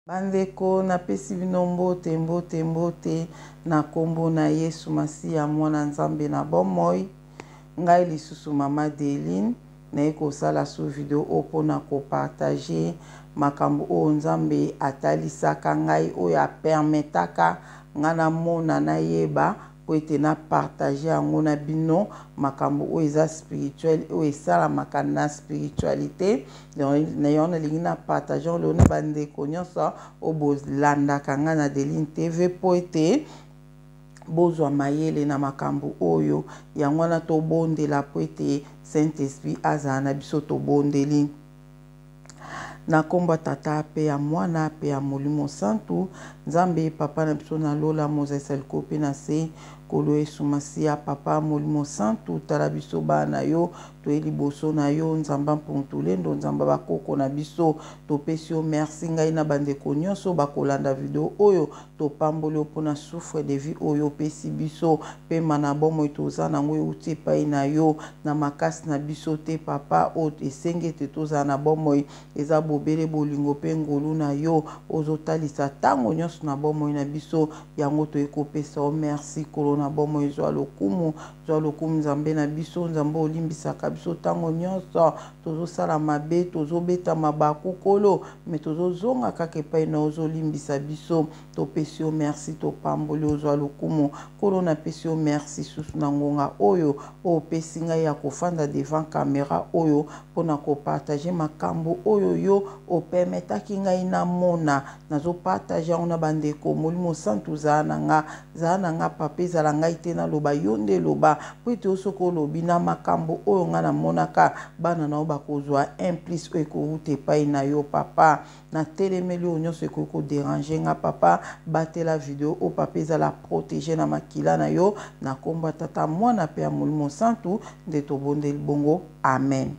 Bandeko na pesi bino mbote na kombo na Yesu Masiya mwana Nzambe na bomoi. Ngai lisusu mama Deline na ekosala su video opo na ko partager makambo o Nzambe atalisaka ngai oyo permetaka ngana mona na yeba po ete na partager yango na bino makambo o eza spirituel o esala makana spiritualité na yona lingi na partager lo na bandeko nyonso o bolandaka nga na Deline TV po ete bozwa mayele na makambo oyo yango na to bondela po ete Saint-Esprit azala na biso to bondeli na komba tata pe ya mwana pe ya Molimo Santu Nzambe papa na biso na lola Moses Elkope na se kolo Yesu Masiya papa Molimo Santu tala biso bana yo to liboso na yo Nzamba mpontulendo Nzamba bakoko na biso to pesi yo merci ngai na bandeko nyonso bakolanda video oyo to pamboli pona souffre de vie oyo pesi biso pe mana bomo toza na ngwe uti pai na yo na makasi na biso te papa o esenge te toza na bomo eza bobele bolingo pe ngolu na yo ozotalisa tango nyonso na bomo na biso yango to ekopesa o merci kolo na bomo ezwa lokumu Nzambe na biso Nzambe olimbisaka biso tango nyonso tozosala mabe tozobeta mabaku kolo me tozozonga kaka epai na ozolimbisa biso topesi yo merci topamboli ozwa lokumu kolo na pesi yo merci susu na ngonga oyo opesi ngai ya kofanda devant caméra oyo mpona kopartage makambo oyo yo opermetaki ngai na mona nazopartage yango na bandeko Molimo Santu zala na nga papa ezala ngai te naloba yo nde loba po ete osoko olobi na makambo oyo nga na monaka bana nao bakozwa implice oyo ekouta epai na yo papa na telemeli oyo nyonso ekoki koderange nga papa batela video o papa ezala protege na makila na yo na komba tata mwana pe ya Molimo Santu nde tobondeli bongo amen.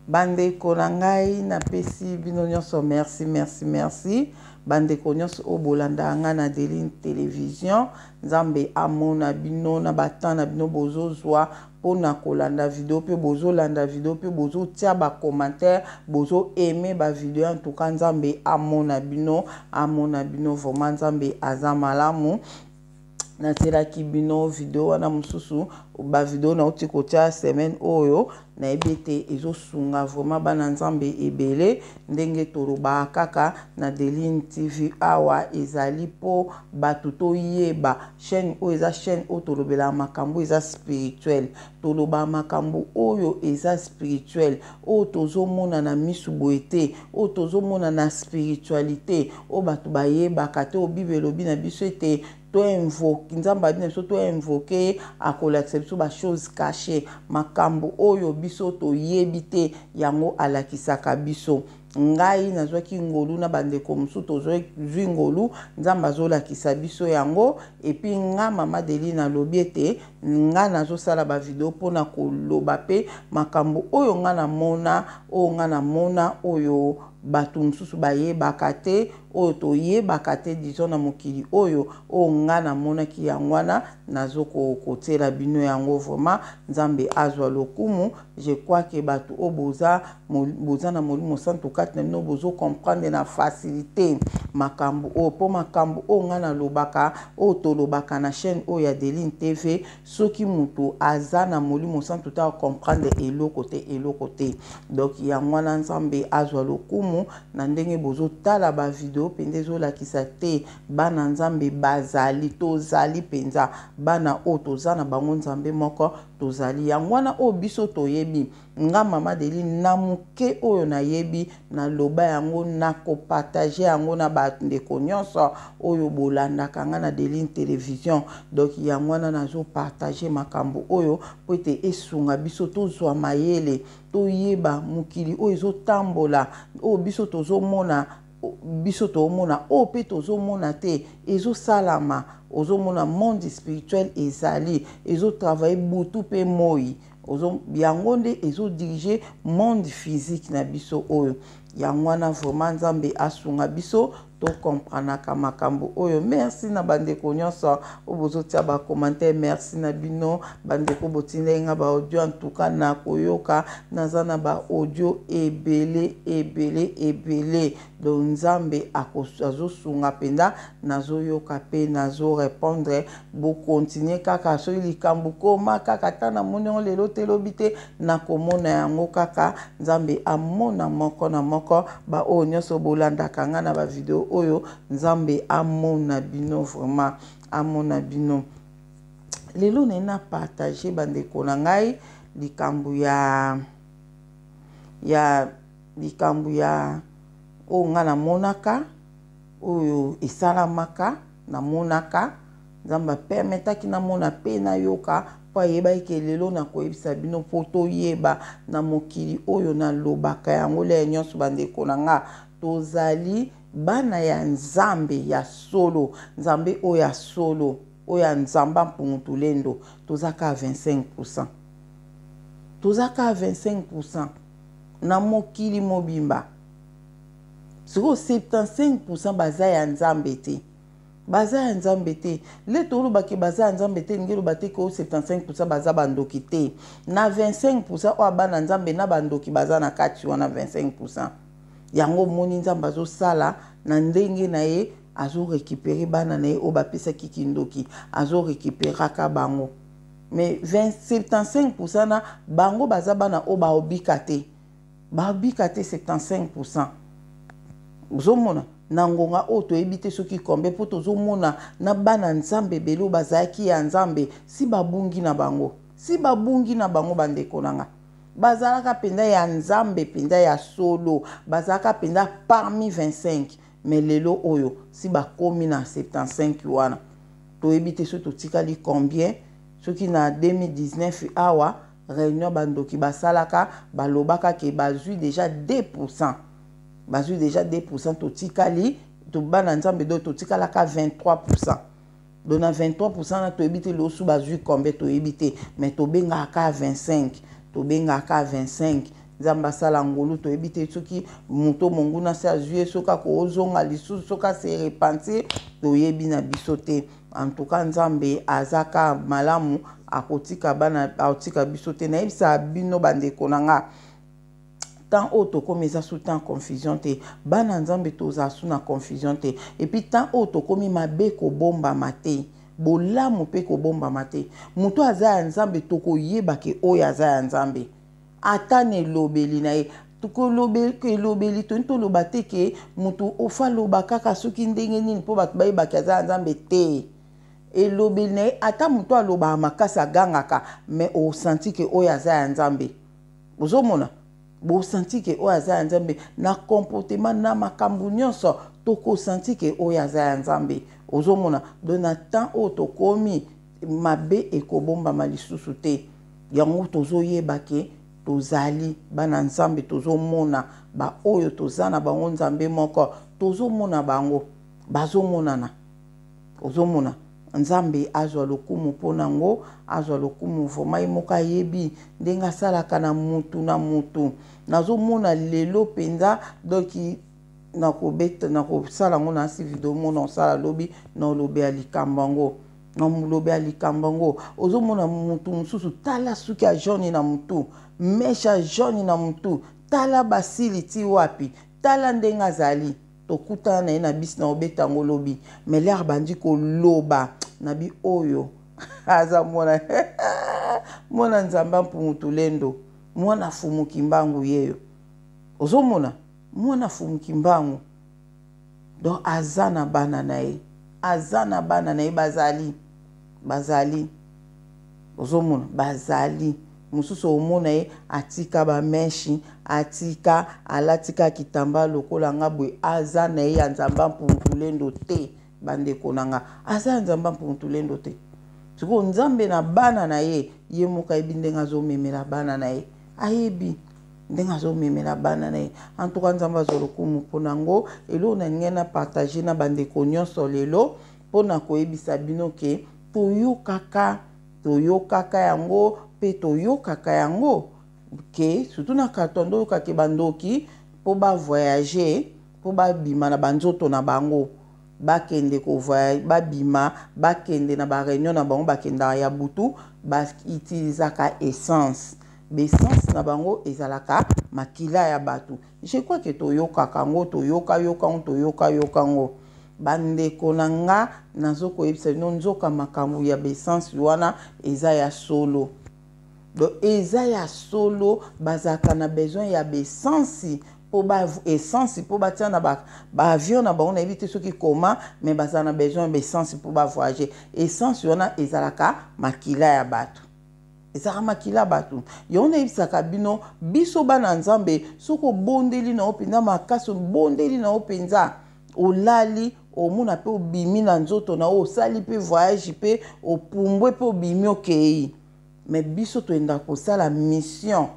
Bandeko na ngai na pesi bino nyonso merci bandeko nyonso o bolanda nga na Deline Television Nzambe amona bino na batana bino bozozwa pona kolanda video pe bozolanda video pe bozotia ba commentaire bozo aimer ba video en tout cas Nzambe amona bino vraiment Nzambe azamalamu na tela ki bino video wana mususu ba video na uti kotia semaine oyo na ebete ezosunga vraiment bana Nzambe ebele ndenge toloba kaka na Deline TV awa ezali po batu to yeba chaîne oyo eza chaîne oyo tolobela makambo eza spirituel toloba makambo oyo eza spirituel oyo tozomona na misu boete oyo tozomona na spiritualité oyo batu bayebaka te o Bible lobi na biso ete to invoque Nzamba bina biso to invoquer akolakisa biso ba chose cachée makambo oyo biso to yebite yango alakisaka biso ngai nazwaki ngolu na bandeko musu tozwi ngolu Nzamba azolakisa biso yango epi nga mama Deline na lobi ete nga nazosala ba video pona koloba pe makambo oyo nga na mona oyo batu mususu bayebaka te oyo toyebaka te disons na mokili oyo nga na monaki yangwana nazoko kotela bino yango vraiment Nzambe azwa lokumu je crois que batu o boza na Molimo Santu kati na bino bozo comprendre na facilité makambo o po makambo o nga na lobaka o tolobaka na chaîne o ya Deline TV soki mutu aza na Molimo Santu ta comprendre eloko te donc yangwana Nzambe azwa lokumu na ndenge bozo tala ba video pende zo lakisa te bana Nzambe bazali tozali penza bana o tozana bango Nzambe moko tozali yangwana o biso toyebi nga mama Deline na muke oyo na yebi na loba yango na ko partager yango na bandeko nyonso oyo bolandaka nga na Deline Television donc yangwana nazo partager makambo oyo po ete esunga biso tozwa mayele toyeba mukili oyo ezotambola o biso tozomona o pe tozomona te ezosalama ozomona monde spirituel ezali ezotravailler butu pe moi yango nde ezodirige monde physique na biso oyo yangwana vraiment Nzambe asunga biso to comprendre makambo oyo. Merci na bandeko nyonso obozotia ba commentaire, merci na bino bandeko botindenga ba audio, en tout cas na koyoka nazana ba audio ebele donc nzambe azosunga penda nazoyoka pe nazo répondre bo continuer kaka so likambo koma kaka tana monyo lelo telobite na komona yango kaka nzambe amona moko na moko ba oyo nyonso bolanda kanga na ba video oyo nzambe amona bino, vraiment amona bino. Lelo nena partager bandeko na ngai likambo ya o nga na monaka oyo esalamaka na monaka nzamba permetaki na mona pe na yoka po yeba ke lelo na koyebisa bino po toyeba na mokili oyo na lobaka yango le nyonso bandeko na nga tozali bana ya nzambe ya solo, nzambe oyo ya solo oyo ya nzamba mpungutulendo tozaka 25%, tozaka 25% na mokili mobimba. Siko 75% baza ya nzambe te, baza ya nzambe te. Le tolo baki baza ya nzambe te ngelo bate ko 75% baza bandoki te. Na 25% o bana nzambe na bandoki baza na kati wana 25%. Yango moni nzambe azo sala na ndenge na ye azo récupérer bana na ye o bapesa kikindoki azo récupérer ka bango. Mais 75% na bango baza bana o ba obika te. Ba obika te 75%. Zomona nangonga o to ebite soki kombe po to zomona na bana nzambe belo bazaki ya nzambe si babungi na bango, si babungi na bango bandeko nanga bazalaka penda ya nzambe penda ya solo bazalaka penda parmi 25, mais lelo oyo si bakomi na 75 wana to ebite so to tikali combien soki na 2019 awa réunion bandoki basalaka balobaka ke bazui déjà 2%. Bazui déjà 2% totikali to bana nzambe do totikala ka 23%. Dona 23% na to ebite lo sou bazui combien to ebite mais to benga ka 25, to benga ka 25 nzamba sala ngolu to ebite soki muto monguna sa azui soka ko ozonga lisu soka se repentir to yebi na bisote. En tout cas nzambe azaka malamu akotika bana akotika bisote na ebisa bino bandeko nanga. Tant auto comme ça sous tant confusion te bana nzambe toza sous na confusion te et puis tant auto comme ma beko bomba mate bolamu pe ko bomba mate muto aza nzambe toko yeba ke oya aza nzambe atane lobeli na ye toko lobeli ke lobeli to lobate ke muto ofa lobaka ka soki ndenge nini po bat bayeba ke aza nzambe te et lobeli na ye ata muto aloba makasa gangaka mais o senti ke oya aza nzambe ozomona bo senti ke o aza nzambe na comportement na makambu nyonso toko senti ke o aza nzambe ozomona dona temps o to komi mabe ekobomba malisusu te yango tozoyeba ke tozali bana nzambe tozomona ba oyo tozana bango nzambe moko tozomona bango bazomonana ozomona nzambe azwa lokumu ponango azwa lokumu voma imoka yebi ndenga salaka na mutu na mutu nazomona lelo penza doki nakobeta nakosala ngo na si video mona osala lobi na lobe ya likambango na lobe ya likambango ozomona mutu mususu tala suki ya jaune na mutu mesha jaune na mutu tala basili ti wapi tala ndenga azali tokutana na ye na bisi na obeta ngo lobi mais l'air bandi ko loba na bi oyo aza mwana mwana nzamba mpungutulendo mwana fumuki mbangu yeyo ozomona mwana fumuki mbangu donc azana bana na ye azana bana na ye bazali ozomona bazali mususu omona ye atika ba meshi atika alatika kitamba lokola ngabwe azana ye ya nzamba mpungutulendo te bandeko nanga aza nzamba mpungutulendo te siko nzambe na bana na ye ye moka yebi ndenga azomemela bana na ye ayebi ndenga azomemela bana na ye en tout cas nzambe azwa lokumu mpona ngo elo na ninge na partage na bandeko nyonso lelo mpona koyebisa bino ke toyokaka yango pe toyokaka yango ke surtout na katondo yoka ke bandoki po ba voyager po babima na banzoto na bango bakende ko voyage babima bakende na ba réunion na bango bakenda ya butu ba utilisaka essence essence na bango ezalaka makila ya batu. Je crois que toyoka kango toyoka ngo bandeko na nga nazoko yebisa no nzoka makambo ya essence wana eza ya solo. Donc eza ya solo bazaka na besoin ya essence pour ba essence pour batia na ba avion na bango na éviter ceux qui comment mais bazana na besoin essence pour ba voyager. Essence wana ezalaka makila ya batu. Ezaka makila batu. Yona ibisaka bino biso bana nzambe soko bondeli na openza makaso bondeli na openza olali omuna pe obimi na nzoto na osali pe voyage pe opumbwe pe obimi okei. Mais biso toenda kosala mission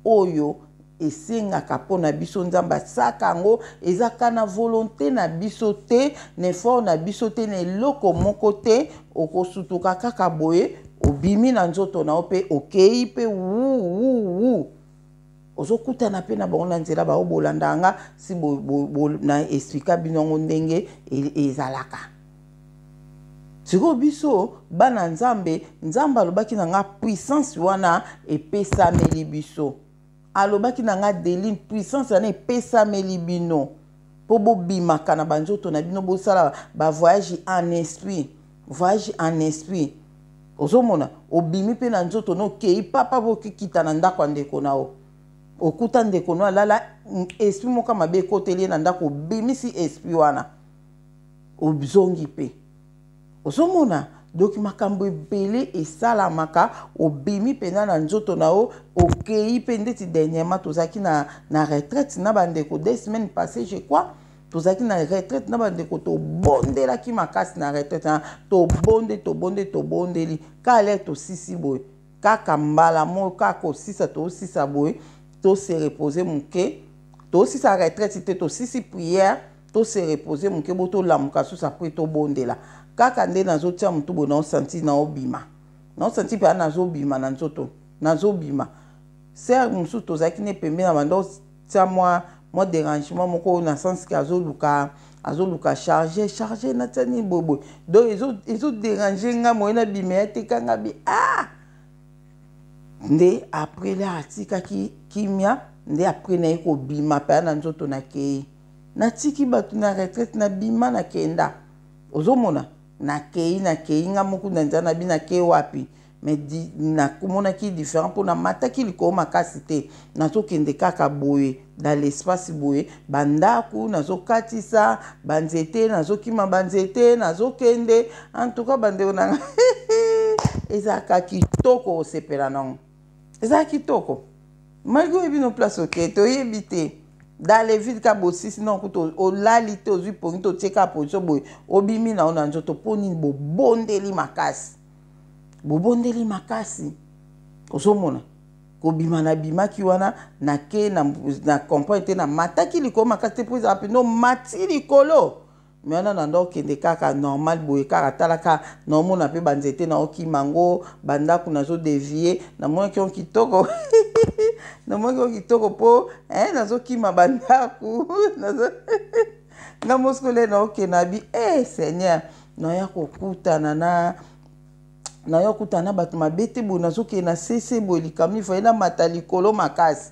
oyo esengaka mpona biso nzambe asaka yango ezaka na volonté na biso te na effort na biso te na eloko moko te okosutuka kaka boye obimi na nzoto na ope okei pe wu ozokutana pe na bango na nzela baobolanda nga si na explika bino ngo ndenge ezalaka. Siko biso bana nzambe alobaki na nga puissance wana epesameli biso. Alobaki na nga deline puissance wana epesameli bino po bobimaka na banzoto na bino bosala ba voyage en esprit. Voyage en esprit. Ozomona obimi pe na nzoto no kei papa bokikita na ndako ya ndeko nao. Okuta ndeko no alala esprit moka mabe ekoteli na ndako obimisi esprit wana. Obzongi pe. Ozomona donc makambo ebele esalamaka obimi pena na nzoto nao okei pe ndeti dernièrement tozaki na retraite na bandeko 2 semaines passées je crois tozaki na retraite na bandeko to bondelaki makasi na retraite to bondeli kale to sisi boy kaka mbala mo kaka sisa to sisa boy to se reposer muke to sisa retraite te to sisi prière to se reposer muke boto lamuka susa po to bondela kaka nde nazotia mutu bo na senti na obima na senti pa nazobima na nzoto nazobima ser musu tozaki ne pembe na bando tia moi dérangement moko na sens que azoluka charger na tani bobo donc ezo déranger nga mo na bima te kanga bi nde après la atika ki kimia nde après na eko bima pa na nzoto na kei na tiki batu na retraite na bima na kenda ozomona na kei nga moku na nzana bina kei wapi mais na komona ki différent pour na mataki liko makasi te nazokende kaka boye dans l'espace boye bandaku nazokatisa banzete nazokima banzete nazokende en tout cas bandeko na ezaka kitoko osepela nango ezaka kitoko malgré bino place ok toyebi te dans les villes kabosi sinon kuto olalite ozwi pongi to tieka position boy obimi na ona nzoto poni bobondeli makasi ozomona kobima na bimaki wana na ke na comprendre na mataki liko makasi te prise rapidement mati likolo mais on a ndoko kende kaka normal boye kaka talaka nomona pe banzete na okimango bandaku nazo dévier na mona ki on kitoko na mona ki kitoko po nazo kima bandaku nazo na moskole na okena bi Seigneur na ya kokutana na yo kutana batu mabete bo nazoke na sese bo likamni fa na matalikolo makasi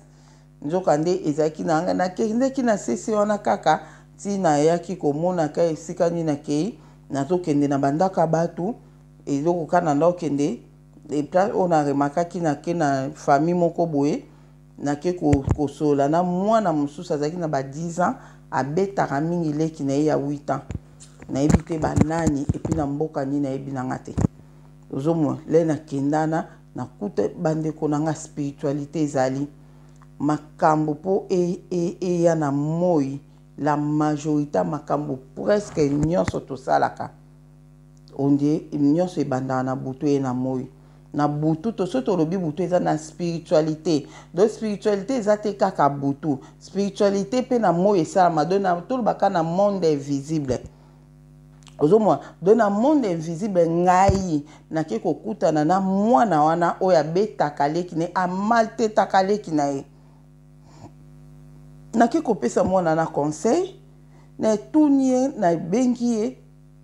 nzoka nde ezaki na nga na kendeki na sese wana kaka ti na yaki komona ka esika ni na kei nazokende na bandaka batu ezoko kana ndo kende e place on a remarqué na ke na famille moko boye na ke kosola na mwana mususu azaki na ba 10 ans abetaka mingi leki na ya 8 ans na ebite banani et puis na mboka ni na ebinanga te ozomwa le na kendana na kuta bandeko na nga spiritualité ezali makambo po ya na moi la majorité makambo presque nyonso tosalaka onde nyonso ebanda na butu e na moi na butu to soto lobi butu eza na spiritualité donc spiritualité eza te kaka butu spiritualité pe na moi esalama donc na tolobaka na monde invisible ozomwa donc na monde invisible ngai nake kokutana na mwana wana oyo abetaka leki ne amaltetaka leki na ye nake kopesa mwana na conseil na tuni ye na bengi ye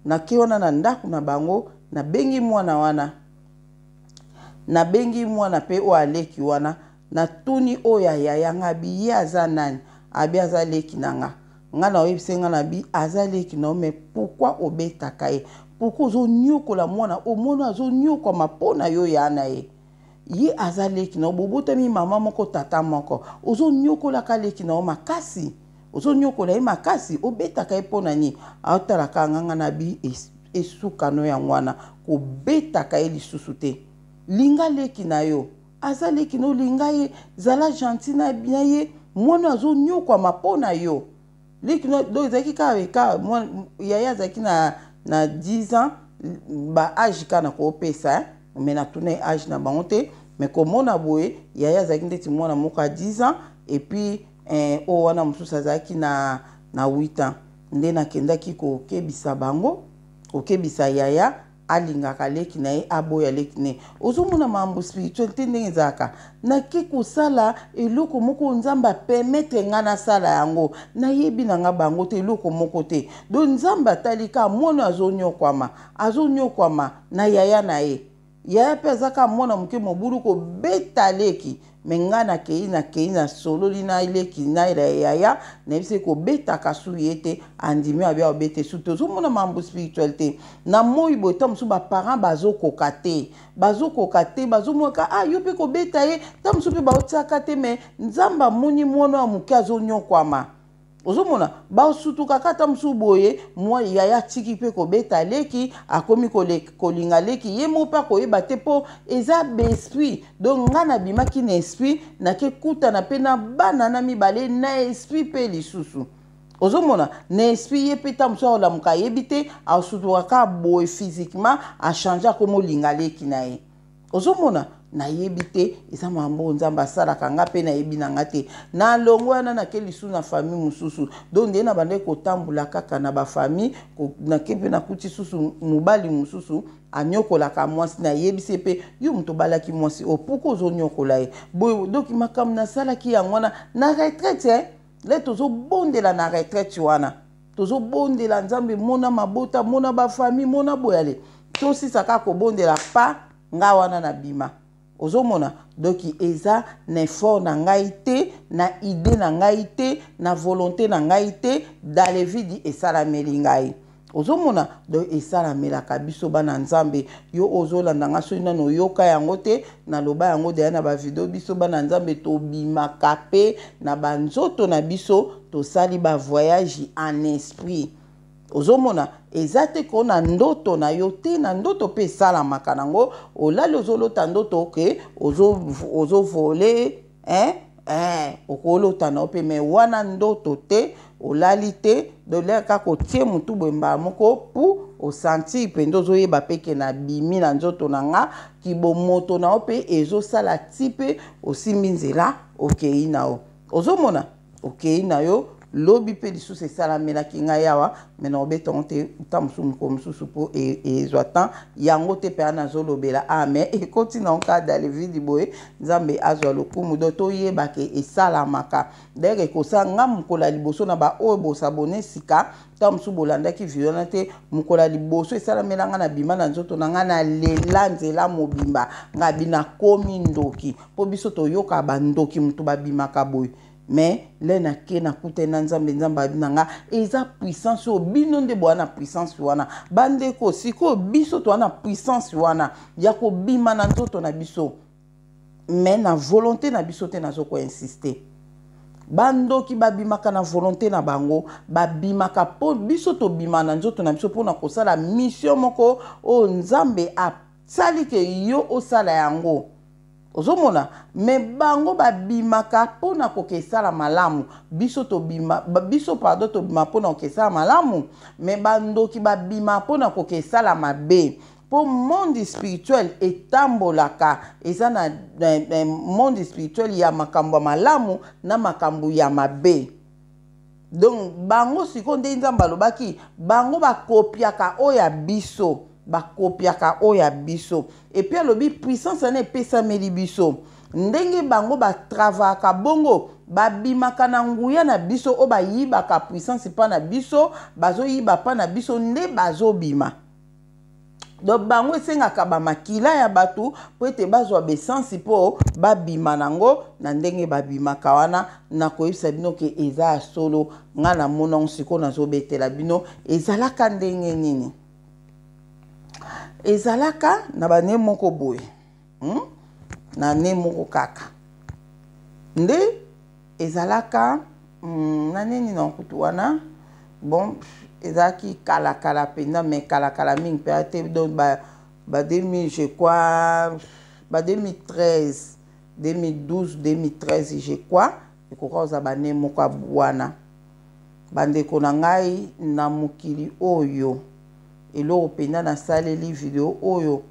na ke wana na ndako na bango na bengi mwana wana na bengi mwana pe o aleki wana na tuni oya yaya nga bi ye aza nani abi aza leki na nga na oyebise nga na bi aza leki na mais pourquoi obetaka ye pourquoi ozo nyokola mwana omona azo nyokoma mpona yo ya na ye ye aza leki na bobotami mama moko tata moko ozo nyokolaka leki na makasi ozo nyokola ye makasi obetaka ye mpona ni aotalaka nganga na bi esukano ya mwana kobetaka ye lisusu te linga leki na yo aza leki na linga ye zala gentil na bien ye mwana azo nyokwama mpona yo leki na do ezalaki kaka yaya azalaki na 10 ans ba age kana koopesa mais na tuna age na bango te mais komona boye yaya azalaki ndeti mwana moko 10 ans et puis o wana mosusu azalaki na 8 ans nde nakendaki kokebisa bango kokebisa yaya alingaka leki na ye aboya leki ne ozomona mambo spiritualité ndenge ezalaka nake kosala eloko moko nzambe apermettre nga nasala yango nayebi na nga bango te eloko moko te do nzambe atalika mwana azonyokwama na yaya na ye yaya mpe azaka mwana moke mobulu kobeta leki me nga nakei na sololi na leki na yaya nayebisi kobetaka su ye te andimi abia obete su te ozomona mambo spiritualité na moi boye ta mosusu baparent bazokoka te bazomonaka yo mpe kobeta ye ta mosusu mpe baotiaka te me nzambe amoni mwana ya moke azonyokwama ozomona basutuka kata mosusu boye mwa yaya tiki mpe kobeta leki akomi kolinga leki ye mo mpe akoyeba te mpo eza baesprit donc nga nabimaki na esprit nakekutana mpe na bana na mibale na esprit mpe lisusu ozomona na esprit ye mpe ta mosusu aolamuka ayebi te asutukaka boye physiquement achange akomolinga leki na ye ozomona nayebi te eza mambo nzambe asalaka nga mpe nayebi na nga te na longo wana nake lisu na famille mosusu donc nde na bande kotambola kaka na bafamille nake mpe nakuti susu mobali mosusu anyokolaka mwasi nayebisi mpe yo moto obalaki mwasi opuku ozonyokola ye boye donc makambo nasalaki yango wana na retraite le tozobondela na retraite wana tozobondela nzambe mona mabota mona bafamille mona boyale tosisaka kobondela pa nga wana na bima ozomona doki eza na effort na ngai te na idée na ngai te na volonté na ngai te dans le vide esalameli ngai ozomona do esalamelaka biso bana nzambe yo ozolanda nga soki nano oyoka yango te naloba yango deya na bavideo biso bana nzambe tobimaka mpe na banzoto na biso tosali bavoyage en esprit ozomona eza te kona ndoto na yo te na ndoto pe esalamaka nango olali ozolota ndoto ke ozovole okolota na yo mpe me wana ndoto te olali te doleka kotie mutu boye mbala moko pu osanti mpe ozoyeba peke na bimi na nzoto na nga kibomoto na yo mpe ezosala ti mpe osimbi nzela okei na yo ozomona okei na yo lobi pe lisusu esalamelaki ngai awa me na obetongo te ta mosusu mokolo mosusu mpo ezwa temps yango te mpe ana azolobela ame ekoti na okada levidi boye nzambe azwa lokumu do toyebake esalamaka dayere ekosala nga mokolo ya liboso na baoyo bosabone sika ta mosusu bolandaki video na te mokolo ya liboso esalamela nga na bima na nzoto na nga na lela nzela mobimba nga bina komi ndoki mpo biso toyoka bandoki motu babimaka boye mais le na ke na kute na nzambe nanga eza puissance o bino nde boana puissance wana bande ko siko biso to ana puissance wana ya ko bima na nzoto na biso mais na volonté na biso te nazo ko insister bando ki babimaka na volonté na bango babimaka po biso to bima na nzoto na biso po na kosala mission moko o nzambe a sali ke yo osala yango ozomona me bango babimaka pona kokesala malamu biso to bima biso pardon to bima pona kokesala malamu me bandoki babima pona kokesala mabe po monde spirituel etambolaka eza na monde spirituel ya makambo malamu na makambo ya mabe donc bango siko nde nzambe alobaki bango bakopiaka oya biso bakopiaka oya biso et puis alobi puissance ane epesameli biso ndenge bango batravaka bongo babimaka na nguya na biso o bayibaka puissance pa na biso bazoyiba pa na biso nde bazobima. Donc bango esengaka bamakila ya bato po ete bazwa besansi po babima nango na ndenge babimaka wana na koyebisa bino ke eza solo nga na mona siko nazobetela bino ezalaka ndenge nini. Ezalaka na bane moko boye na ne moko kaka nde ezalaka na nini na kutu wana bon ezaki kala penda mais kala mingi pe ate donc ba 2000 je crois ba 2013 2012 2013 je crois ekokoza bane moko bwana bandeko na ngai na mokili oyo eloko penda na saleli video oyo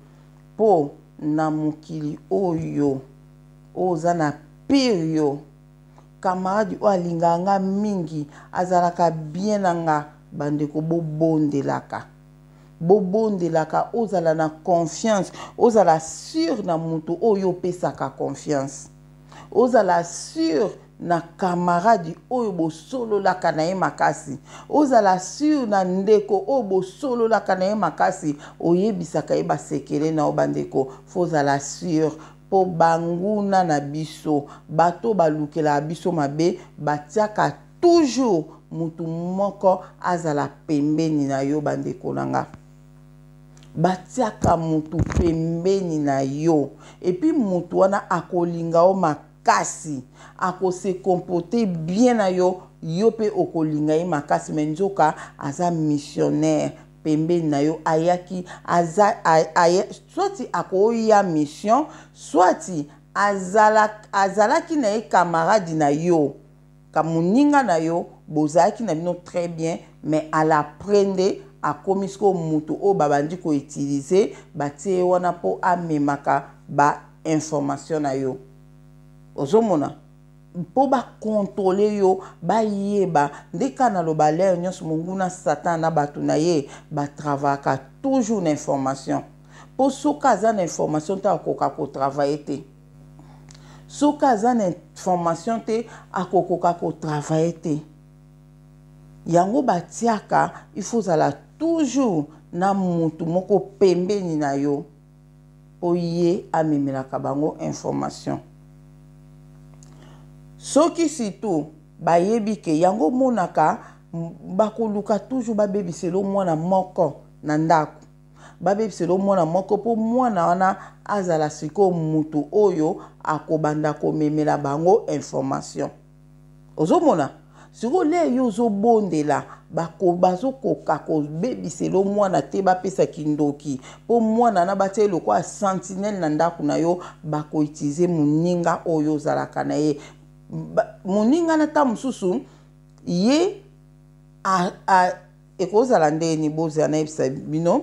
po na mokili oyo oza na perio camarade o alinganga mingi azalaka bien nanga bandeko bobondelaka ozala na confiance ozala sûr na mutu oyo pesaka confiance ozala sûr na camarade oyo bosololaka na ye makasi ozala sûr na ndeko oyo bosololaka na ye makasi oyebisaka ye basekele na o bandeko fozala sûr po banguna na biso bato balukela biso mabe batiaka toujours mutu moko azala pembeni na yo bandeko nanga batiaka mutu pembeni na yo et puis mutu wana akolinga o makasi akose comporter bien na yo yo pe okolinga ye makasi menzoka aza missionnaire pembeni na yo ayaki soit akoya mission soit azalaki na ye camarade na yo kamuninga na yo bozalaki na bino très bien mais à l'apprendre a komisko mutu o babandi ko utiliser batie wana po amemaka ba information na yo ozomona po ba contrôler yo ba yeba ndeka na lobale nyos munguna satan na batu na ye ba travaka toujours na information po soka za na information ta koka ko travailler te soka za na information te akokoka ko travailler te yango batiaka il faut zala toujours na mutu moko pembeni na yo po ye amemelaka bango information soki situ bayebi ke yango monaka bakoluka toujours babebiselo mwana moko na ndako babebiselo mwana moko po mwana wana azala siko mutu oyo akobanda komemela bango information ozomona siko le yo zobondela bazokoka kobebiselo mwana te bapesa kindoki po mwana na batie loko a sentinelle na ndako na yo bakoutilize moninga oyo ozalaka na ye moninga na ta mosusu ye ekozala ndeni bozala na yebisa bino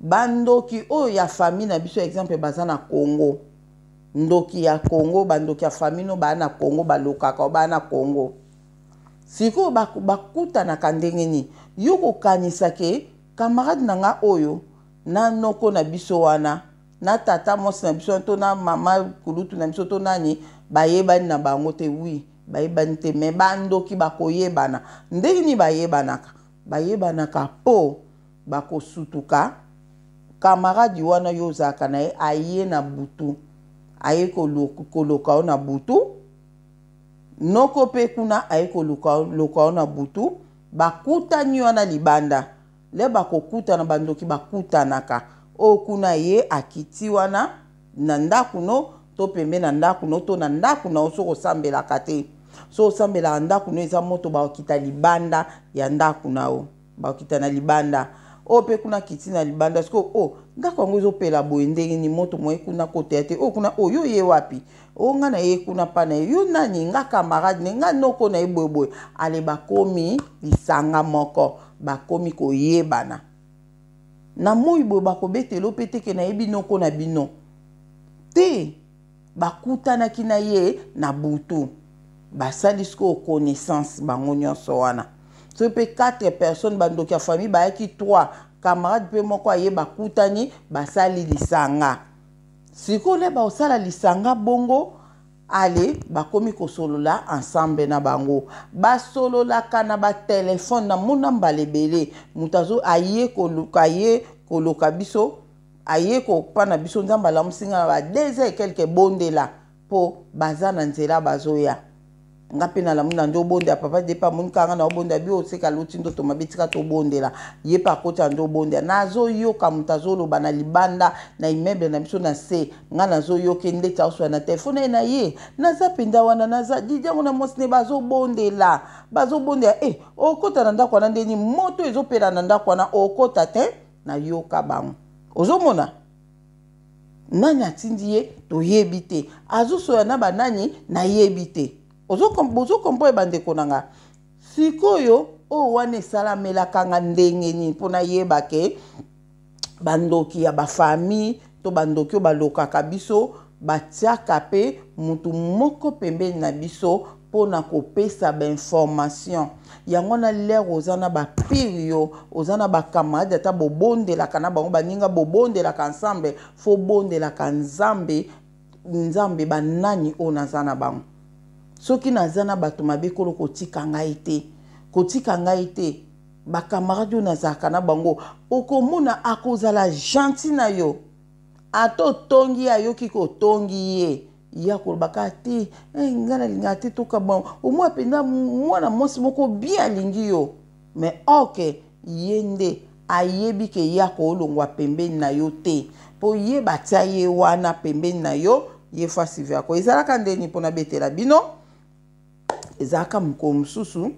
bandoki oyo ya famille na biso exemple baza na Congo ndoki ya Congo bandoki ya famille no bana Congo balokaka bana Congo siko bakutanaka ndenge ni yo kokanisa ke camarade nanga oyo na noko na biso wana na tata mosi na biso to na mama kulutu na biso to nani bayebani na bango te oui bayebani te me bandoki bakoyebana ndenge ni bayebanaka po bakosutuka camarade wana yo zaka na ye aye na butu aye koloka na butu noko pe kuna aye koloka na butu bakutani wana libanda le bakokutana bandoki bakutanaka o kuna ye akiti wana na ndaku no to pembe na ndaku no to na ndaku na oso kosambelaka te so osambela ndaku no eza moto bakita libanda ya ndaku nao bakita na libanda o pe kuna kiti na libanda siko o ndako ngo ezopela boye ndenge ni moto moye kuna kote te o kuna o yo ye wapi o nga na ye kuna pana yo nani nga camarade nga noko na ye boye ale bakomi lisanga moko bakomi koyebana na moi boye bakobetelo pete ke na yebi noko na bino te bakutanaki na ye na butu basali siko connaissance bango nyonso wana so pe 4 personnes bandoki ya famille bayaki 3 camarade pe moko aye bakutani basali lisanga siko le baosala lisanga bongo ale bakomi kosolola ensemble na bango basolola kana ba téléphone na mona mbalebele mutazo aye koloka biso aye ko pana biso nzamba la musinga ba 2 et quelques bondela po bazana nzela bazoya ngape na la muna ndo bonde papa de pa mun kanga na bonde bi o seka loti ndo to mabitika to bondela ye pa kota ndo bonde nazo yoka mutazolo bana libanda na immeuble na biso na se nga nazo yoke ndeta oswa na telefone na ye naza pinda wana naza dijango na mosne bazo bondela okota na ndako na ndeni moto ezopela na ndako na okota te na yoka bango ozomona nani atindi ye toyebi te azosoya na banani na yebi te ozo kompo ebandeko nanga sikoyo o wana esalamelaka nga ndenge nini mpona yeba ke bandoki ya bafamille to bandoki oyo balokaka biso batiaka mpe mutu moko pembeni na biso mpona kopesa bainformation yango na lere oza na bapire yo oza na bakamarade ata bobondelaka na bango baninga bobondelaka ensemble fo bondelaka nzambe banani oyo naza na bango soki naza na bato mabe kolo kotika ngai te bakamarade oyo nazalaka na bango okomona akozala gentil na yo ata otongi ayoki kotongi ye ya kolobaka te nga nalinga te toka bon omwa penda mwana mwasi moko bien alingi yo mais ok ye nde ayebi ke ya kolongwa pembeni na yo te po ye batia ye wana pembeni na yo ye fasi vyako ezalaka ndeni mpona betela bino ezalaka moko mosusu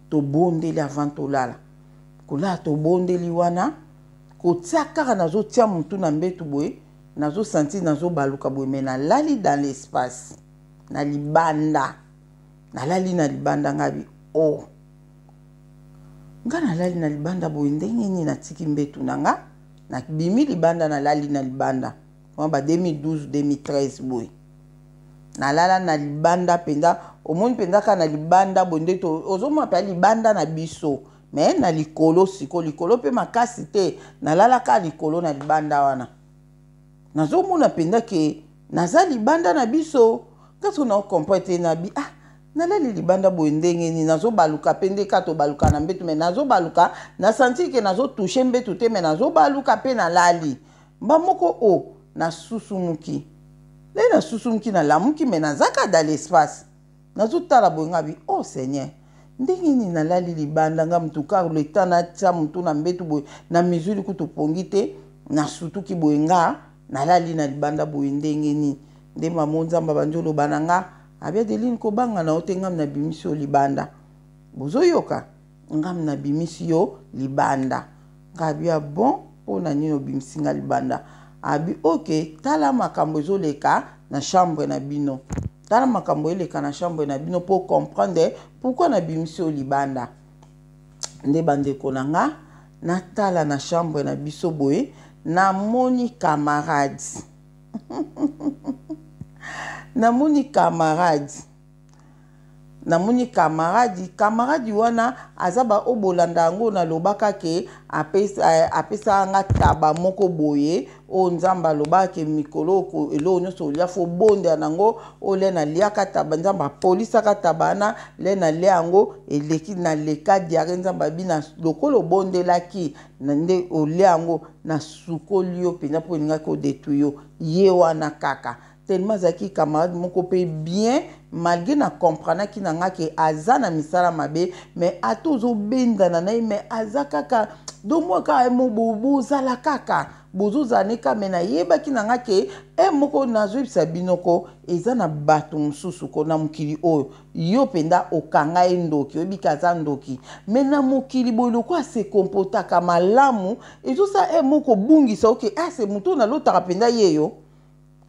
tobondeli avant tolala kolala tobondeli wana kotia kaka nazotia mutu na mbetu boye nazo senti nazo baluka boye me nalali dans l'espace na libanda nalali na libanda ngabi nga nalali na libanda boye ndenge nini natiki mbetu nanga na bimi libanda nalali na libanda ba 2012 2013 boye nalala na libanda penda omoni penda ka na libanda bonde to ozomona pa libanda na biso me na likolo siko likolo pe makasi te nalala ka likolo na libanda wana nazomona penda ke naza libanda na biso kasi na comprendre na bi nalali libanda boye ndenge ni nazobaluka pende ka to baluka na mbetu me nazobaluka na senti ke nazotouche mbetu te me nazobaluka pe nalali mba moko na susumuki na susumuki na lamuki me nazaka dans l'espace nazotala boye ngabi Seigneur ndenge ni nalali libanda nga mtuka le temps na tia mutu na mbetu boye na mizuli kutupongi te na sutuki boye nga nalali na libanda boye ndenge ni nde mama nzamba banjolo bananga abia delini kobanga na ote ngam na bimisi yo libanda bozoyoka ngam na bimisi yo libanda ngabia bon mpona nini obimisi nga libanda abi ok tala makambo ezoleka na chambre na bino tala makambo eleka na chambre na bino pour comprendre pourquoi na bimisi yo libanda nde bandeko na nga natala na chambre na biso boye namoni camarade namoni camarade wana azaba obolanda yango na lobaka ke apesa nga taba moko boye o nzamba lobaka ke mikolo elo nyonso olia fo bonde nango ole na liaka taba nzamba polisa ka tabana le na le yango eleki na leka diare nzamba bina lokolo bondelaki na nde ole yango na sukoli yo pena po ninga ko detuyo ye wana kaka tellement zaki camarade moko pe bien malgré na comprendre ki nanga ke azana misala mabe mais atozo benda na nai mais azakaka do mo ka mo bobo zala kaka bozo zanika mena yeba ki nanga ke moko nazo bisabinoko ezana bato mususu ko na mukili oyo yo penda okanga endoki obika za ndoki mena mukili boyo ko se comporta kama malamu ezo sa moko bungisa oke se muto na lotaka penda yeyo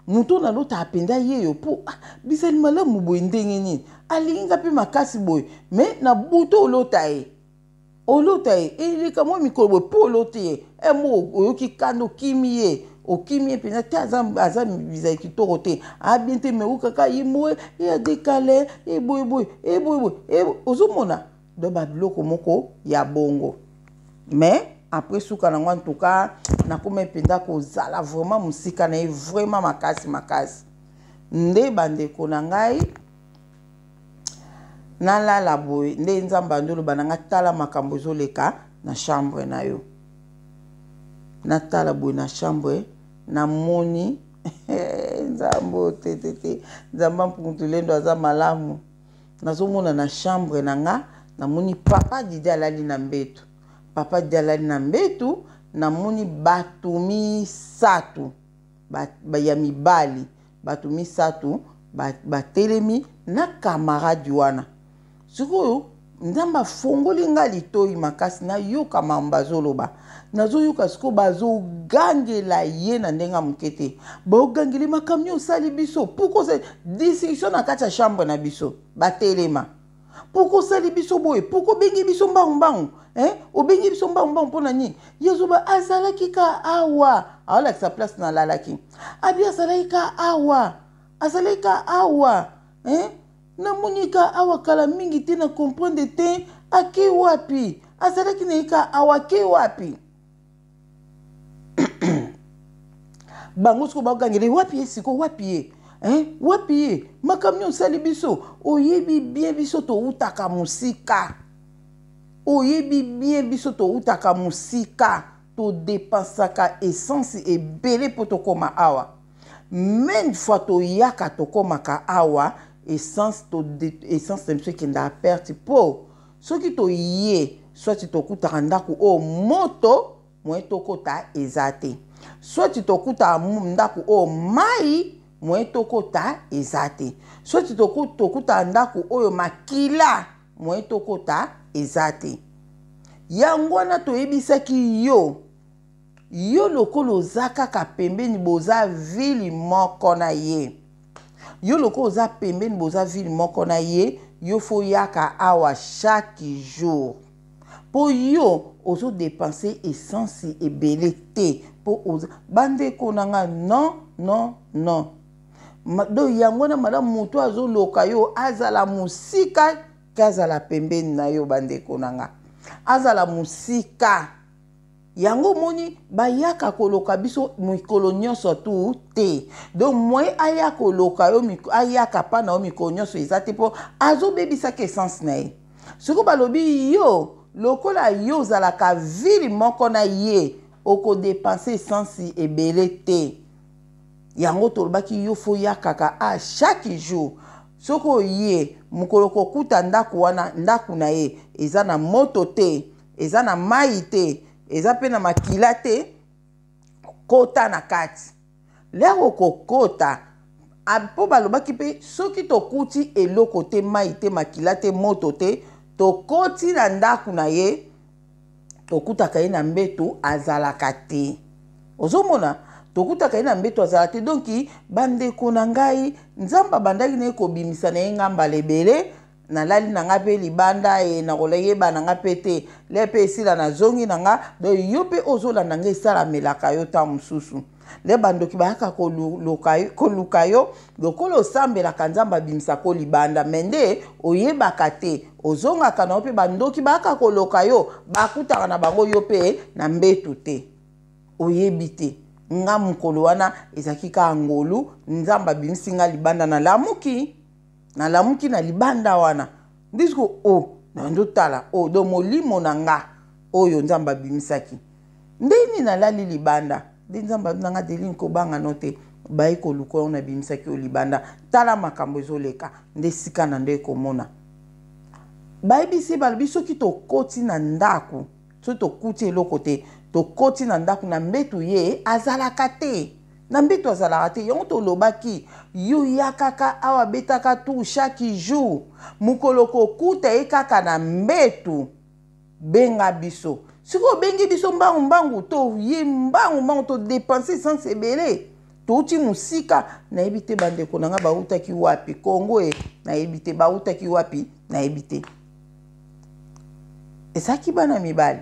mutu na lota apenda yeyo po bisali malamu boye ndenge nini alinga pe makasi boye me na buto olota ye eleka mwa mikolo boye po olota ye mo oyoki kando okimi ye pena te aza bizali kitoko te abien te me okaka ye moye ya dekale boye ozomona do babiloko moko ya bongo mais après suka na en tout cas na kome penda ko zala vraiment musika na vraiment makasi nde bandeko na ngai nalala boye nde nzambe ndolo bananga tala makambo ezoleka na chambre na yo natala boye na chambre na moni nzambo te nzamba mpungutulendo aza malamu nazomona na chambre na nga namoni papa Didi alali na mbetu papa Didi alali na mbetu namoni bato misatu ya mibali bato misatu batelemi na kamaradi wana sikoyo nzamba fongoli nga litoi makasi nayoka mambazoloba nazoyoka siko bazogangela ye na ndenga mokete baogangeli makamyo osali biso pourko osali discussion na kati ya chambre na biso batelema pourko osali biso boye pourko obengi biso mbangu obengi biso mbangu mpona nini yezoba azalaki ka awa aolakisa place nalalaki abi azalaki ka awa namoni ka awa kala mingi te na comprendre te ake wapi azalaki na ka awa ke wapi bango siko bagangele wapi siko wapi wapi ye makamyo osali biso oyebi bien biso toutaka musika oyebi bien biso toutaka musika todepensaka essence ebele po tokoma awa même fois toyaka tokomaka awa essence na biso ekenda ya perte po soki toye soit tokutaka ndako o moto moye tokota eza te soit tokutaka ndako o mai moye tokota eza te soit tokutaka ndako oyo makila moye tokota eza te yango wana toyebisaki yo lokolo oza kaka pembeni boza vile moko na ye yo lokolo oza pembeni boza vile moko na ye yo fo yaka awa chaque jour po yo ozo dépenser essence ebele te po bandeko nanga non do yango na madame moto azoloka yo azala musika kazala pembeni na yo bandeko nanga azala musika yango moni bayaka koloka biso mikolo nyonso tu te donc moi aya koloka yo ayaka pa na yo mikolo nyonso eza te po azobebisaka essence na ye soko balobi yo lokola yo ozalaka vile moko na ye okodepense essence ebele te yango tolobaki yo fo yakaka a chaque jour soko ye mokolo kokuta ndako wana ndako na ye eza na moto te eza na mai te eza pe na makila te kota na kati lero kokota po balobaki pe soki tokuti eloko te mai te makila te moto te tokoti na ndako na ye tokutaka ye na mbeto azalaka te ozomona tokutaka ye na mbeto azalaka te donki bandeko na ngai nzamba bandaki na ye kobimisa na ye ngamba lebele nalali na nga pe libanda na kolayeba na nga pe te le pe esila na zongi na nga do yo pe ozolanda nga esalamelaka yo ta mosusu le bandoki bayaka koluka yo lokolo osambelaka nzambe abimisa ko libanda mende oyebaka te ozongaka na yo pe bandoki bayaka koloka yo bakutaka na bango yo pe na mbetu te oyebi te nga mokolo wana ezaki ka ngolu nzambe abimisi nga libanda nalamuki na libanda wana ndisiko nando tala do molimo na nga oyo nzamba bimisaki ndeni nalali libanda ndi nzamba nanga delini kobanga note bayi koluka ona bimisaki o libanda tala makambo ezoleka nde sika na nde komona bayebisi balobi soki tokoti na ndako soki tokuti eloko te tokoti na ndako na mbetu ye azalaka te na mbeto azalaka te yango tolobaki yo ya kaka awa betaka tu chaque jour mokolo kokuta ye kaka na mbetu benga biso siko bengi biso mbangu to ye mbangu to dépenser sans ebele touti musika nayebi te bandeko nanga bautaki wapi Kongo nayebi te bautaki wapi nayebi te ezaki bana mibali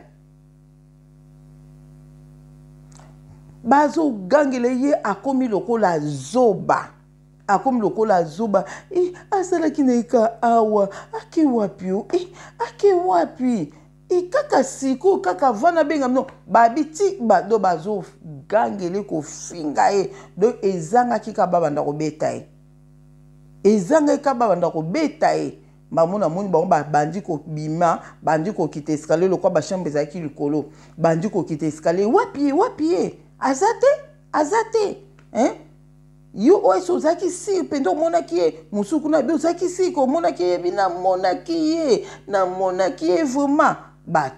bazo gangele ye akomi lokola zoba asalaki na eka awa ake wapi kaka siko kaka vana benga no babiti do bazo gangele ko finga ye do ezanga kika baba nda kobeta ye ezanga kaba banda ko betaye bamona moni bango bandi ko bima bandi ko kite escalier lokwa ba chambre ezaki likolo bandi ko kite escalier wapi azate hein yo oyo ozaki si pendo monaki ye musuku na bi ozaki si ko monaki ye bina monaki ye vraiment ba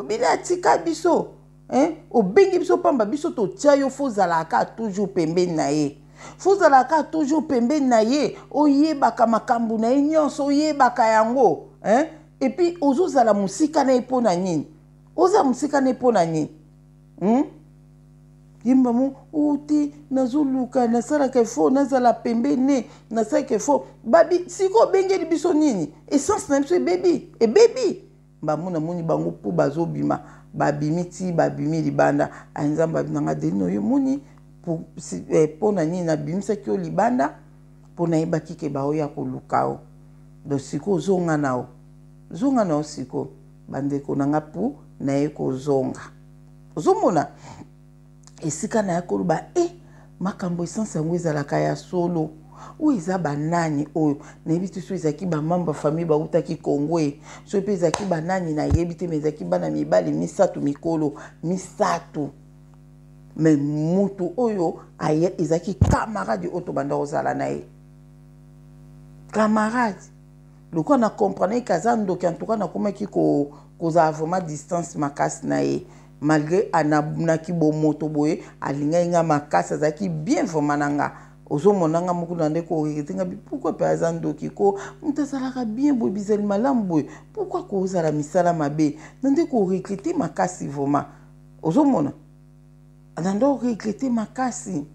bina tika biso hein obengi biso pamba biso to tia yo fozalaka toujours pembeni na ye fozalaka toujours pembeni na ye oyebaka makambo na ye nyonso oyebaka yango hein et puis ozozala musika na ye mpo na nini oza musika na ye mpo na nini yimba mo uti nazoluka nasalaka fo nazala pembeni nasalaka fo babi siko bengeli biso nini essence na biso ebebi bamona moni bango mpo bazobima babimi libanda anzamba nanga deno yo moni pour na nini nabimisaki yo libanda mpo nayebaki ke baoya koluka o do siko ozonga nao siko bandeko nanga mpo naye kozonga ozomona esika na ya koloba makambo essence yango ezalaka ya solo oyo eza banani oyo nayebi te so ezalaki bamamba famille bautaki Congo so mpe ezalaki banani nayebi te me ezalaki bana mibali mikolo misato me mutu oyo ezalaki camarade oyo tobanda kozala na ye camarade lokwa na comprendre kaza ndoki antuka nakomaki kozala vraiment distance makasi na ye malgré anabunaki bomoto boye alingai nga makasi azalaki bien vraiment nanga ozomonanga moko na ndeko oretenga pourquoi pe aza ndoki ko mutu azalaka bien boye bizali malamu boye pourquoi kozala misala mabe na ndeko oregrete makasi vraiment ozomona nando oregrete makasi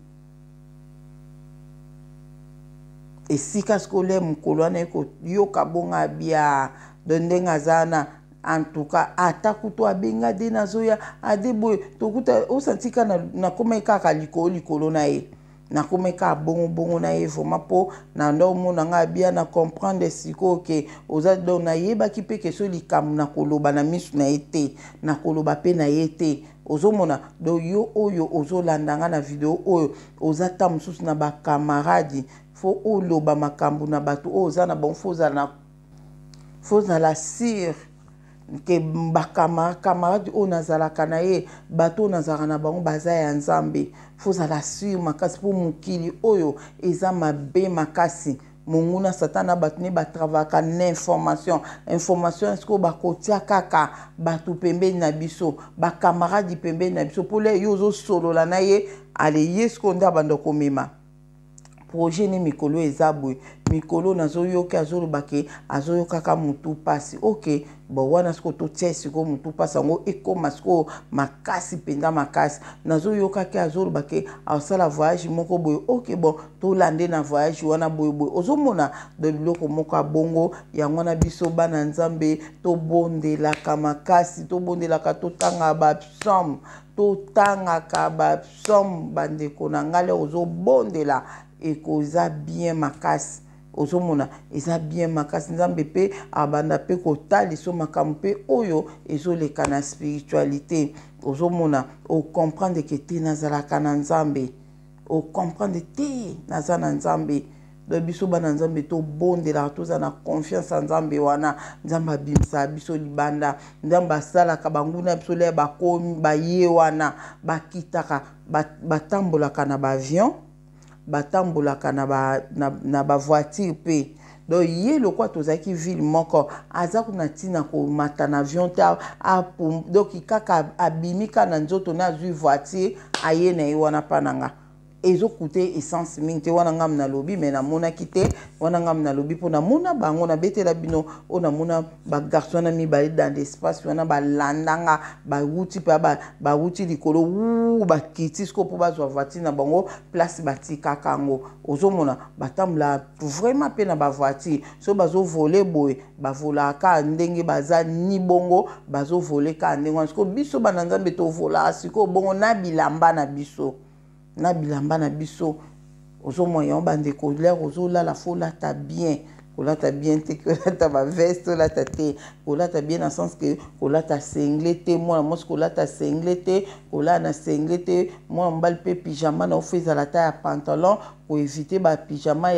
esika skole mukolo wana eko yoka bonga bia dondenga azana en tout cas atakuto abenga de nazoya adeboye tokuta osantika na komeka ka likolo na ye na komeka bongo na ye vraiment po na ndo mona nga bia na comprendre siko ke oza do na yeba ki pe ke so likamu na koloba na misu na ete na koloba pe na ete ozomona do yo oyo ozolandanga na video oyo oza ta mususu na ba camarade fo oloba makambo na bato oza na bon foza la sire ke camarade o nazalaka na ye bato nazalaka na bango baza ya nzambe fozala sur makasi po mokili oyo eza mabe makasi monguna satana bato ne batravaka na information esko bakotia kaka bato pembeni na biso bakamaradi pembeni na biso po le yo ozosolola na ye ale yesko nda bando komema projet ne mikolo ezabwe mikolo nazoyoka azolobake azoyokaka mutu pasi ok bo wana siko to tesi ko mutu pasi ngo ekoma siko makasi penda makasi nazoyoka ke azolobake asala voyage moko boye ok bon to lande na voyage wana boye ozomona de biloko moko bongo yango na biso bana nzambe to bondelaka makasi to bondelaka to tanga ba psalm to tanga ka ba psalm bandeko na ngale ozobondela ekoza bien makasi ozomona eza bien makasi nzambe pe abanda pe kotaliso makambo pe oyo ezoleka na spiritualité ozomona o comprendre que te nazalaka na nzambe o comprendre te naza na nzambe do biso bana nzambe to bondela toza na confiance en nzambe wana nzambe abimisa biso libanda nzambe asalaka banguna biso le bakomi baye wana bakitaka batambolaka na baavion batambolaka na ba voiture pe do ye lokwa tozaki ville moko aza kuna tina ko mata na avion ta donc kaka abimika na nzoto na zui voiture aye na ye wana pananga ezokute essence mingi te wana ngam na lobi mais na mona kite wana ngam na lobi po na mona bango na betela bino o na mona ba garçon na mi ba dans l'espace wana ba landanga ba wuti pa ba wuti likolo ba kitisko po ba zwa voiture na bango place batika kango ozomona batambla vraiment pe na ba voiture so bazo voler boy ba volaka ndenge baza ni bongo bazo voler ka ndenge wana sko biso bananzambe to vola siko bongo na bilamba na biso na bilamba na biso ozomoya bandeko l'air ozolala folata bien kolata bien te kolata ba veste olata te kolata bien dans sens que kolata senglete moi moi kolata senglete kolana na senglete moi mbal pe pyjama na ofeza la taille ya pantalon pour éviter ba pyjama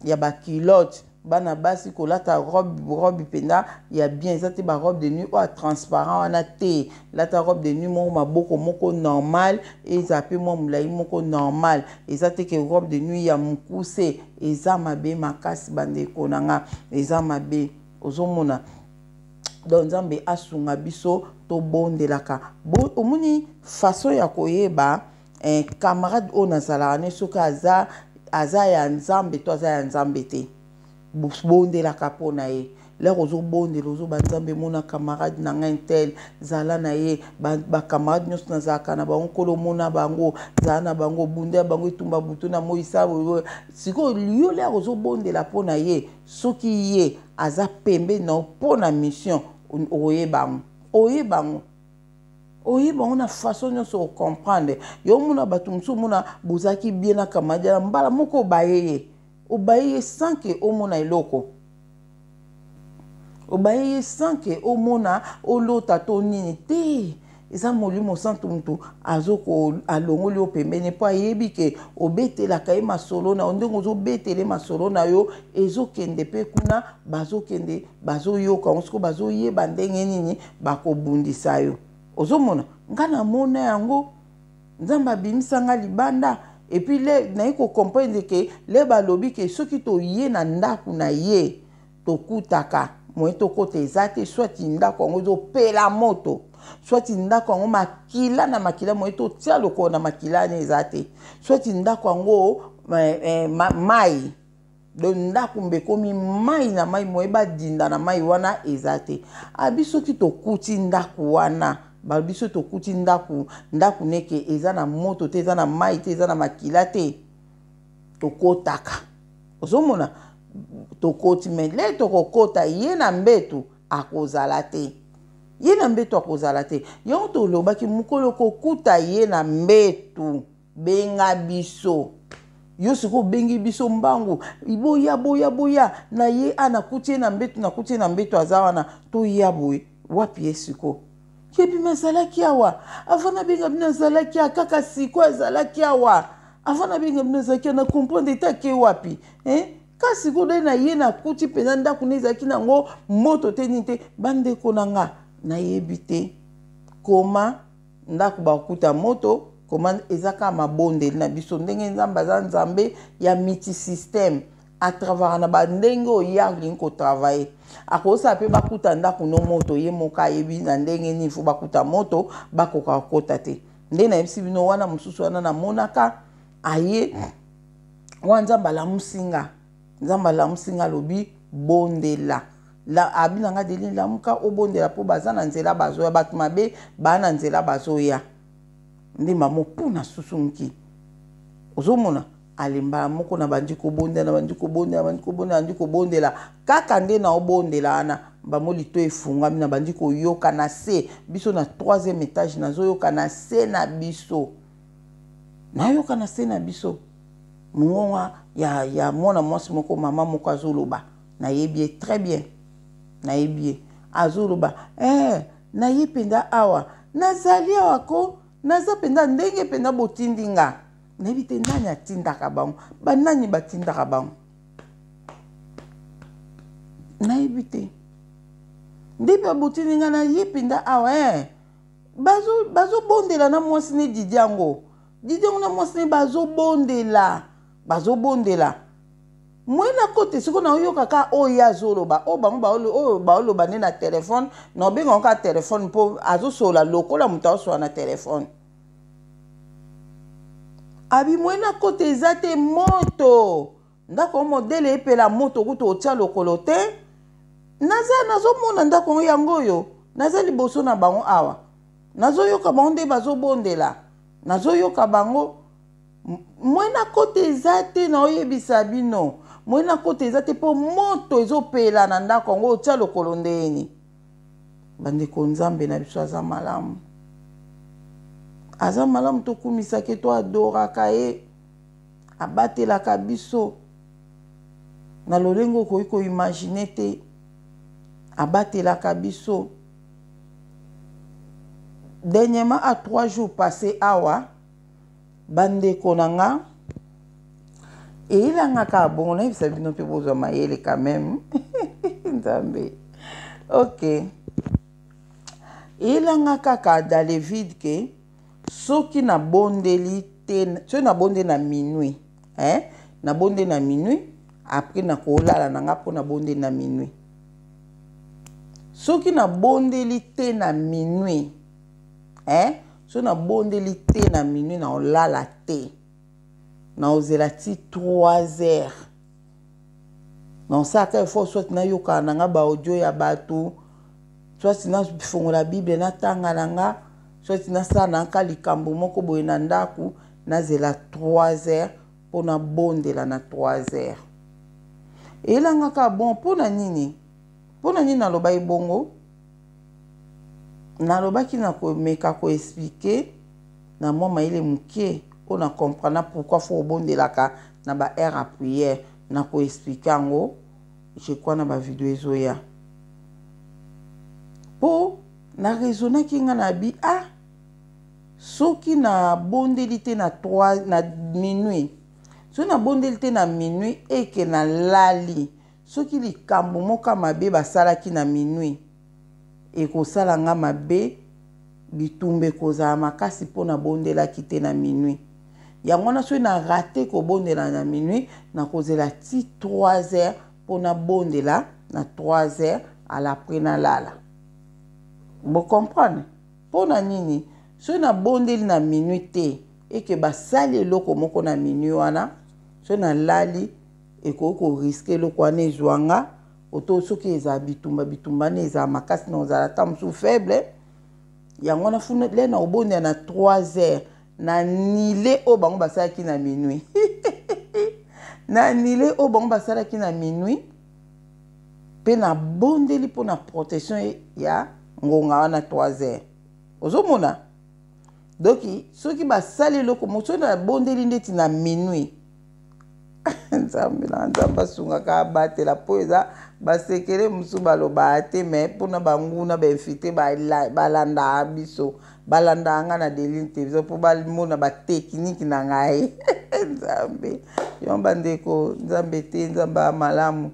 ya ba culotte bana basi kolata robe penda ya bien ça te ba robe de nuit ou transparent wana te lata robe de nuit moko maboko moko normal eza pe mo mulai moko normal eza te ke robe de nuit ya mukuse eza mabe makasi bandeko nanga eza mabe ozomona donc nzambe asunga biso to bondelaka omoni façon ya koyeba camarade o nazalaka ne soki aza ya nzambe to aza ya nzambe te bondelaka mpo na ye lero ozobondela ozoba nzambe mona camarade na ngai tel zala na ye bacamarade nyonso nazalaka na bango nkolo mona bango zala na bango bunde ya bango etumba butu na moisa sikoyo yo lero ozobondela mpo na ye soki ye aza pembe na mpo na mission oyebango na façon nyonso ocomprendre yo mona bato mosusu mona bozalaki bien na camarade na mbala moko obaye ye sans que omona eloko obaye ye sans que omona olota to nini te eza molimo santu mutu azoko alongoli yo pembeni mpo ayebi ke obetelaka ye masolo na yo ndenge ozobetele masolo na yo ezokende mpe kuna bazokende bazoyoka yango sikoyo bazoyeba ndenge nini bakobundisa yo ozomona nga namona yango nzambe abimisanga libanda et puis naye comprendre que le balobi ke soki toye na ndako na ye tokutaka moye tokota eza te soit ndako yango ezopela moto soit ndako yango makila na makila moye totia lokolo na makila na eza te soit ndako yango mai donc ndako mbekomi mai na mai moye badinda na mai wana eza te abi soki tokuti ndako wana biso tokuti ndako neke eza na moto te eza na mai te eza na makila te tokotaka ozomona tokoti me le tokokota ye na mbetu akozala te yango tolobaki mokolo kokuta ye na mbetu benga biso yo siko bengi biso mbangu boya na ye nakuti ye na mbetu aza wana toya boye wapi ye siko kepi mazalaki awa avana benga bina zalaki kaka siko azalaki awa avana benga bina zalaki na comprendre take wapi kasi kodai na ye na kuti pena ndako nezaki nango moto te nite bandeko nanga na yebi te koma ndako bakuta moto koma ezaka mabondeli na biso ndenge nzambe aza nzambe ya multi système à travers na bandenge oyarli ko travailler akosa pe bakuta ndako no moto ye moka yebi na ndenge ni fu bakuta moto bakoka kota te nde na yebisi bino wana mususu wana na monaka aye wanzamba la musinga nzamba la musinga lobi bondela la abina nga deli la muka obondela po bazana nzela bazoya batu mabe bana nzela bazoya ndi mamo puna susumki ozomona alimba moko na bandi kobondela kaka nde na obondela ana bamoli to efunga na bandi koyoka na se biso na 3e étage nazoyoka na se na biso nayoka na se na biso mongonga ya mwana mwasi moko mama moko azoloba na yebie très bien na yebie azoloba na ye penda awa nazali awa ko naza penda ndenge penda botindinga nayebi te nani atindaka bango banani batindaka bango nayebi te ndepe botindinga na ye penda awa bazobondela na mwasi ne didi yango na mwasi ne bazobondela mwena kote siko na oyoka ka oyo azoloba o bango oyo baoloba ne na telefone na obenga ka telefone mpo azosola lokola moto azosola na telefone abi mwena kote eza te moto ndako modele epela moto kuto otia lokolo te nazomona ndako yango oyo naza liboso na bango awa nazoyoka bango nde bazobondela nazoyoka bango mwena kote eza te na oyebisa bino mwena kote eza te mpo moto ezopela na ndako yango otia lokolo ndeni bandeko nzambe na biso aza malamu tokumisaki to adoraka ye abatelaka biso na lolengo okoki koimagine te abatelaka biso dernièrement à 3 jours passés awa bandeko nanga Et il a un bon, on ça vient pour vous mayele quand même. Ok. Il a un kaka dans les vides que ceux qui na bondeli ceux na bondé na minuit, hein, na bondé na minuit, après na kolala na nga po na bondé na minuit. Ceux qui na bondeli te na minuit, hein, ceux na bondeli te na minuit na olala te. Na ozela ti 3 heures. Non ça qu'il faut soit na yoka na nga ba audio ya batu, soit na fongola Bible na tanga na nga, soit na sa na ka likambo moko boye na ndaku na zela 3 heures pour na bondela na 3 heures. Et là nga ka bon pour na nini? Pour na nini na loba ibongo? Na loba ki na ko meka ko expliquer na moma ile mukie. On a compris pourquoi faut bondela ka na ba air à prière na ko expliquer ngo je crois na ba vidéo ezoya. Po na raisonner ki nga na bi ah soki na bondelité na 3 na minuit. So na bondelité na minuit et que na lali soki likambo moka mabe basala ki na minuit et ko sala nga mabe bitumbe kozala makasi pona bondela kite na minuit. Yango na so na raté ko bondela na minuit na kozela ti 3 heures pona bondela na 3 heures à l'après na lala. Vous comprenez? Pona nini so na bondeli na minuit te et que basali eloko moko na minuit wana so na lali et ko risquer loko wana ezwanga oto soki eza bitumba ne eza makasi na ozala tam sou faible yango na funa le na obonde na 3 heures na nile o bango basalaki na minuit na nile o bango basalaki na minuit pe na bondeli po na protection ya ngonga wana 3 heures ozomona donc soki basali loko moto na bondeli ndeti na minuit nzambe basunga ka batela po eza basekele musu baloba te mais pona banguna bainvité balanda biso balanda nga na Deline TV po balimona ba technique na ngai nzambe yomba ndeko nzambe te nzamba malamu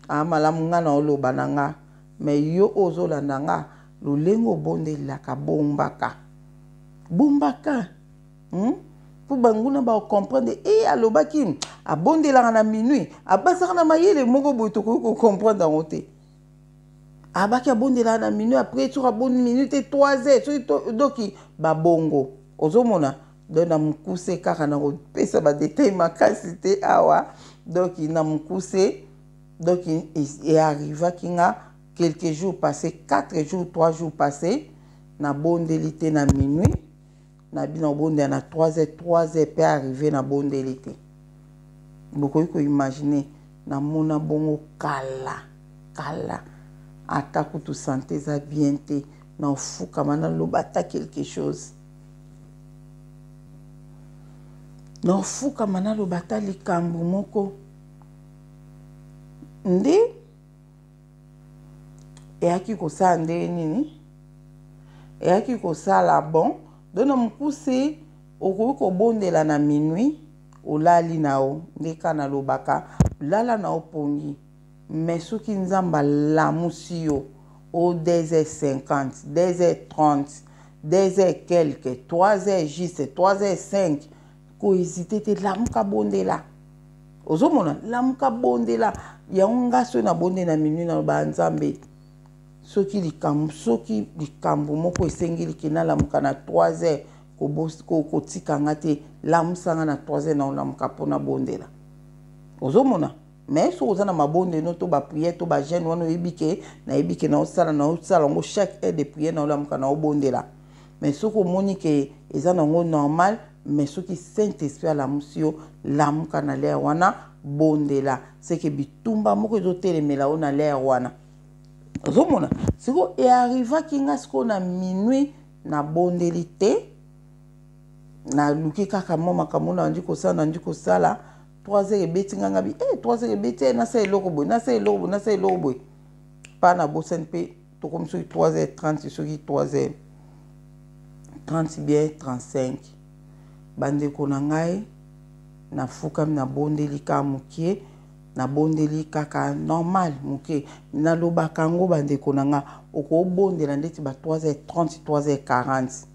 malamu nga na oloba na nga mais yo ozolanda nga lolengo bondela ka bombaka pour banguna ba comprendre et alobaki abondela na minuit abasaka na mayele moko boto ko comprendre ngote abaki abondela na minuit après tu abonde minute 3 heures donc ba bongo ozomona donc na mukuse kaka na pesa ba détail makasi te awa donc na mukuse donc il arriva kinga quelques jours passés 4 jours 3 jours passés na bondelité na minuit na bino bonde na 3 heures peut arriver na bondelité. Beaucoup ko imaginer na mona bongo kala atako tu santé za bien te na fuka mana lobata quelque chose na fuka mana lobata likambo moko nde eyaki kosala nde nini eyaki kosala bon dona mukuse okoki kobondela na minuit olali nao ndeka na lobaka lala nao pongi mais soki nzamba lamusi yo au 2h50 2h30 2h quelque 3h juste 3h05 ko hésiter te lamuka bondela ozomona lamuka bondela yango ngaso na bonde na minuit na ba nzambe soki likambo moko esengeli kena lamuka na 3 heures ko tika ngate lamusanga na 3 heures na lamuka pona bondela ozomona mais so ozana mabonde no to ba prière to ba jeune wana ebike na osala ngo chaque heure de prière na lamuka na obondela mais soko moni ke ezana ngo normal mais soki Saint-Esprit ala musio lamuka na l'air wana bondela c'est que bitumba moko ezotelemela ona l'air wana ozomona siko e arriva kinga siko na minuit na bondelité na luki kaka moma kamona ndiko sala 3 heures ebeti nga bi 3 heures ebeti na sa eloko boy pa na bosen pe to comme sur 3h30 sur 3h30 bien 35 bande ko na ngai na fukami na bondeli ka mukie na bondeli kaka normal mukie na lobaka ngo bandeko nanga okobondela ndeti ba 3h30 3h40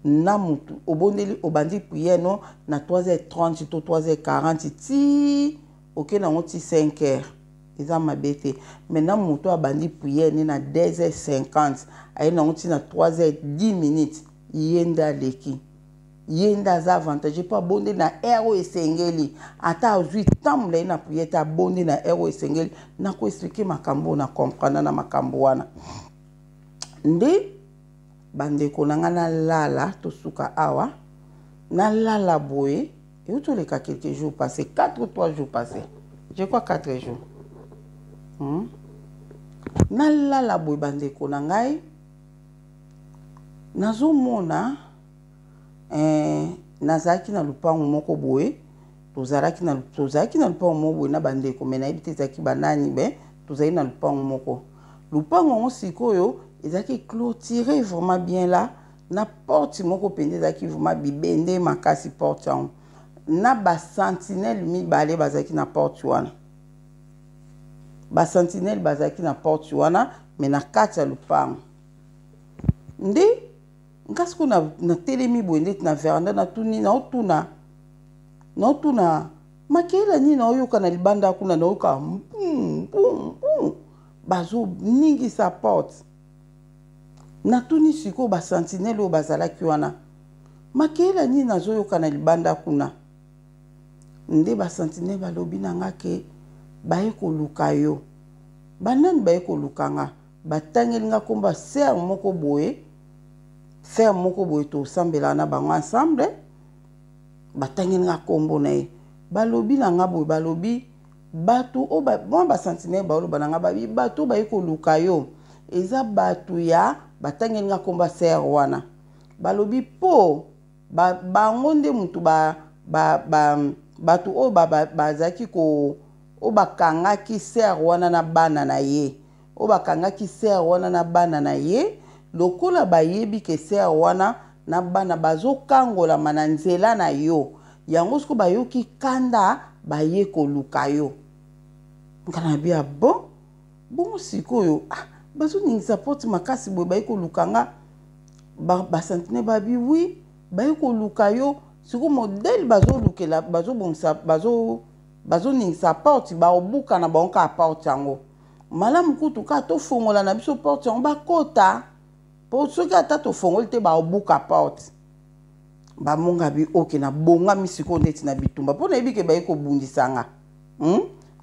na mutu obondeli obandi prière no na 3h30 to 3h40 ti ok na ngoti 5h eza mabete mais na mutu abandi prière ne na 2h50 aye na ngoti na 3h10 minutes yenda leki yenda za avantage pa bonde na ero esengeli ata azui tamula na prière ta bonde na ero esengeli na ko expliquer makambo na comprendre na makambo wana nde bandeko nanga na lala to suka awa na lala boye et où les quelques jours passés 4 ou 3 jours passés je crois 4 jours na lala boye bandeko na ngai nazomona nazalaki na lupango moko boye tozalaki na lupango moko boye na bandeko me nayebi te ezalaki banani be tozali na lupango moko lupango ngo sikoyo ezalaki clôturé vraiment bien là na porte moko pende ezalaki vraiment bibende makasi porte yango na basentinelle mibale bazalaki na porte wana basentinelle bazalaki na porte wana me na kati ya lupango nde ngasi ko na telemi boye ndeti na veranda naotuna makela nini naoyoka na libanda kuna naoyoka bazoningisa porte natuni sikoyo basentinele oyo bazalaki wana makela nini nazoyoka na libanda kuna nde basentinele balobi na nga ke baye koluka yo banani baye koluka nga batangeli nga komba ser moko boye tosambela na bango ensemble batangeli nga kombo na ye balobi na nga boye balobi bato o mwa basentinele baoloba na nga babi bato baye koluka yo eza bato ya batangeli nga komba ser wana balobi po bango nde mutu bato oyo bazalaki ko o bakangaki ser wana na bana na ye o bakangaki ser wana na bana na ye lokola bayebi ke ser wana na bana bazokangolama na nzela na yo yango siko bayoki kanda baye koluka yo ngana bia bon sikoyo bazoningisa porte makasi boye baye koluka nga basentine babi wi baye koluka yo siko modele bazolukela bazoningisa porte baobuka na bango ka porte yango malamu kutu ka tofongola na biso porte yango bakota po soki ata tofongoli te baobuka porte bamonga bi oke na bongami sikoyo ndeti na bitumba mpo nayebi ke baye kobundisa nga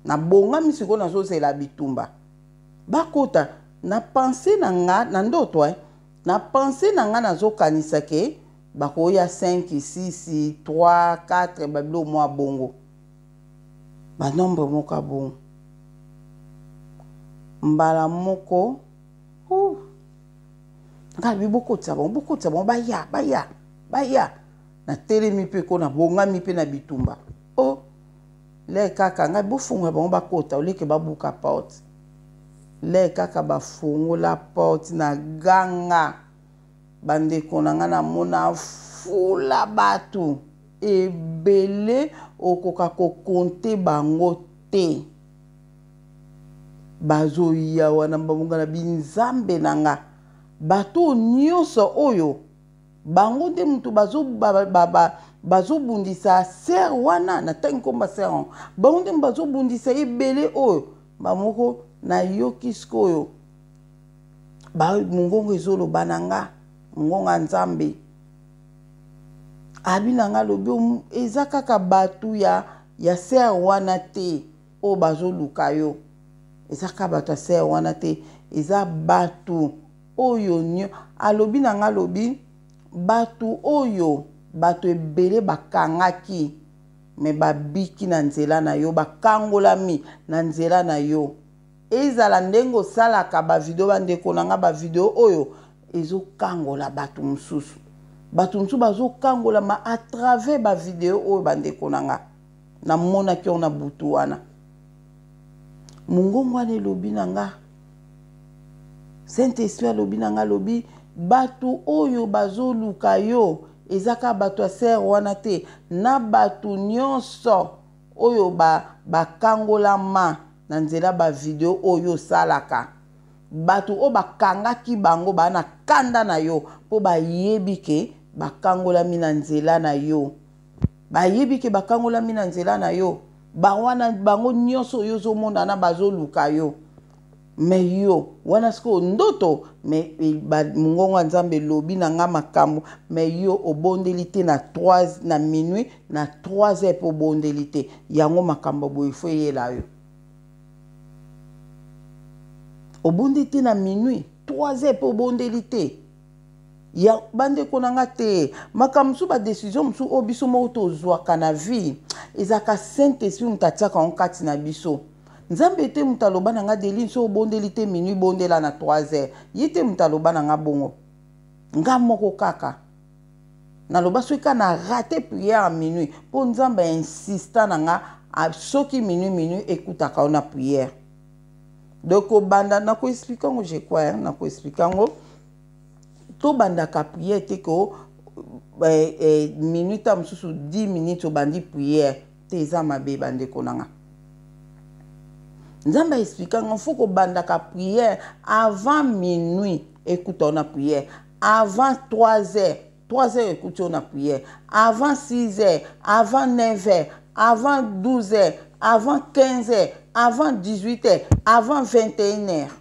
na bongami sikoyo nazozela bitumba bakota na pense na nga na ndoto na pense na nga nazokanisa ke bakoya 5 6 3 4 babilo mwa bongo banombre moko abongo mbala moko ngali bokotisa bango baya na telemi mpe ko na bongami mpe na bitumba le kaka ngai bofungola bango bakota oleke babuka porte le kaka bafungola porte na ganga bandeko na nga namona fula bato ebele okoka kokonte bango te bazoya wana babonga na binzambe na nga bato nyonso oyo bango nde mutu bazobundisa ser wana na tangi komba ser wana bango nde bazobundisa ebele oyo bamoko na yoki sikoyo mongongo ezoloba na nga ngonga nzambe abi na nga lobi eza kaka bato ya ser wana te oyo bazoluka yo eza kaka bato ya ser wana te eza bato oyo nyo alobi na nga lobi bato oyo bato ebele bakangaki me babiki na nzela na yo bakangolami na nzela na yo ezala ndenge osalaka bavideo bandeko na nga bavideo oyo ezokangola bato mosusu bazokangolama à travers bavideo oyo bandeko na nga namonaki oyo na butu wana mongongo wana elobi na nga Saint-Esprit alobi na nga lobi bato oyo bazoluka yo ezaka bato ya ser wana te na bato nyonso oyo bakangolama na nzela ba video oyo salaka bato o bakangaki bango bana kanda na yo po bayebi ke bakangolami na nzela na yo bayebi ke bakangolami na nzela na yo bawana bango nyonso oyo ozomona na bazoluka yo me yo wana siko ndoto me mungongo nzambe lobi na nga makambo me yo obondeli te na 3 na minuit na 3 heures po obondeli te yango makambo boye fo yela yo obondeli te na minuit 3 heures po obondeli te ya bande konanga te makambo su ba décision musu obiso mo tozwaka na vie ezaka Saint-Esprit mutatiaka onkati na biso nzambe te mutaloba na nga Deline so obondeli te minuit bondela na 3 heures yete mutaloba na nga bongo nga moko kaka naloba soki na raté prière à minuit po nzambe insista na nga soki minuit ekutaka ona prière donc banda na ko expliquer ngo je crois na ko expliquer ngo to banda ka prière te ko minute mususu 10 minutes obandi prière te eza mabe bande konanga nzamba expliquer ngo faut ko banda ka prière avant minuit écoute on a prière avant 3 heures écoute on a prière avant 6 heures avant 9 heures avant 12 heures avant 15 heures avant 18 heures avant 21 heures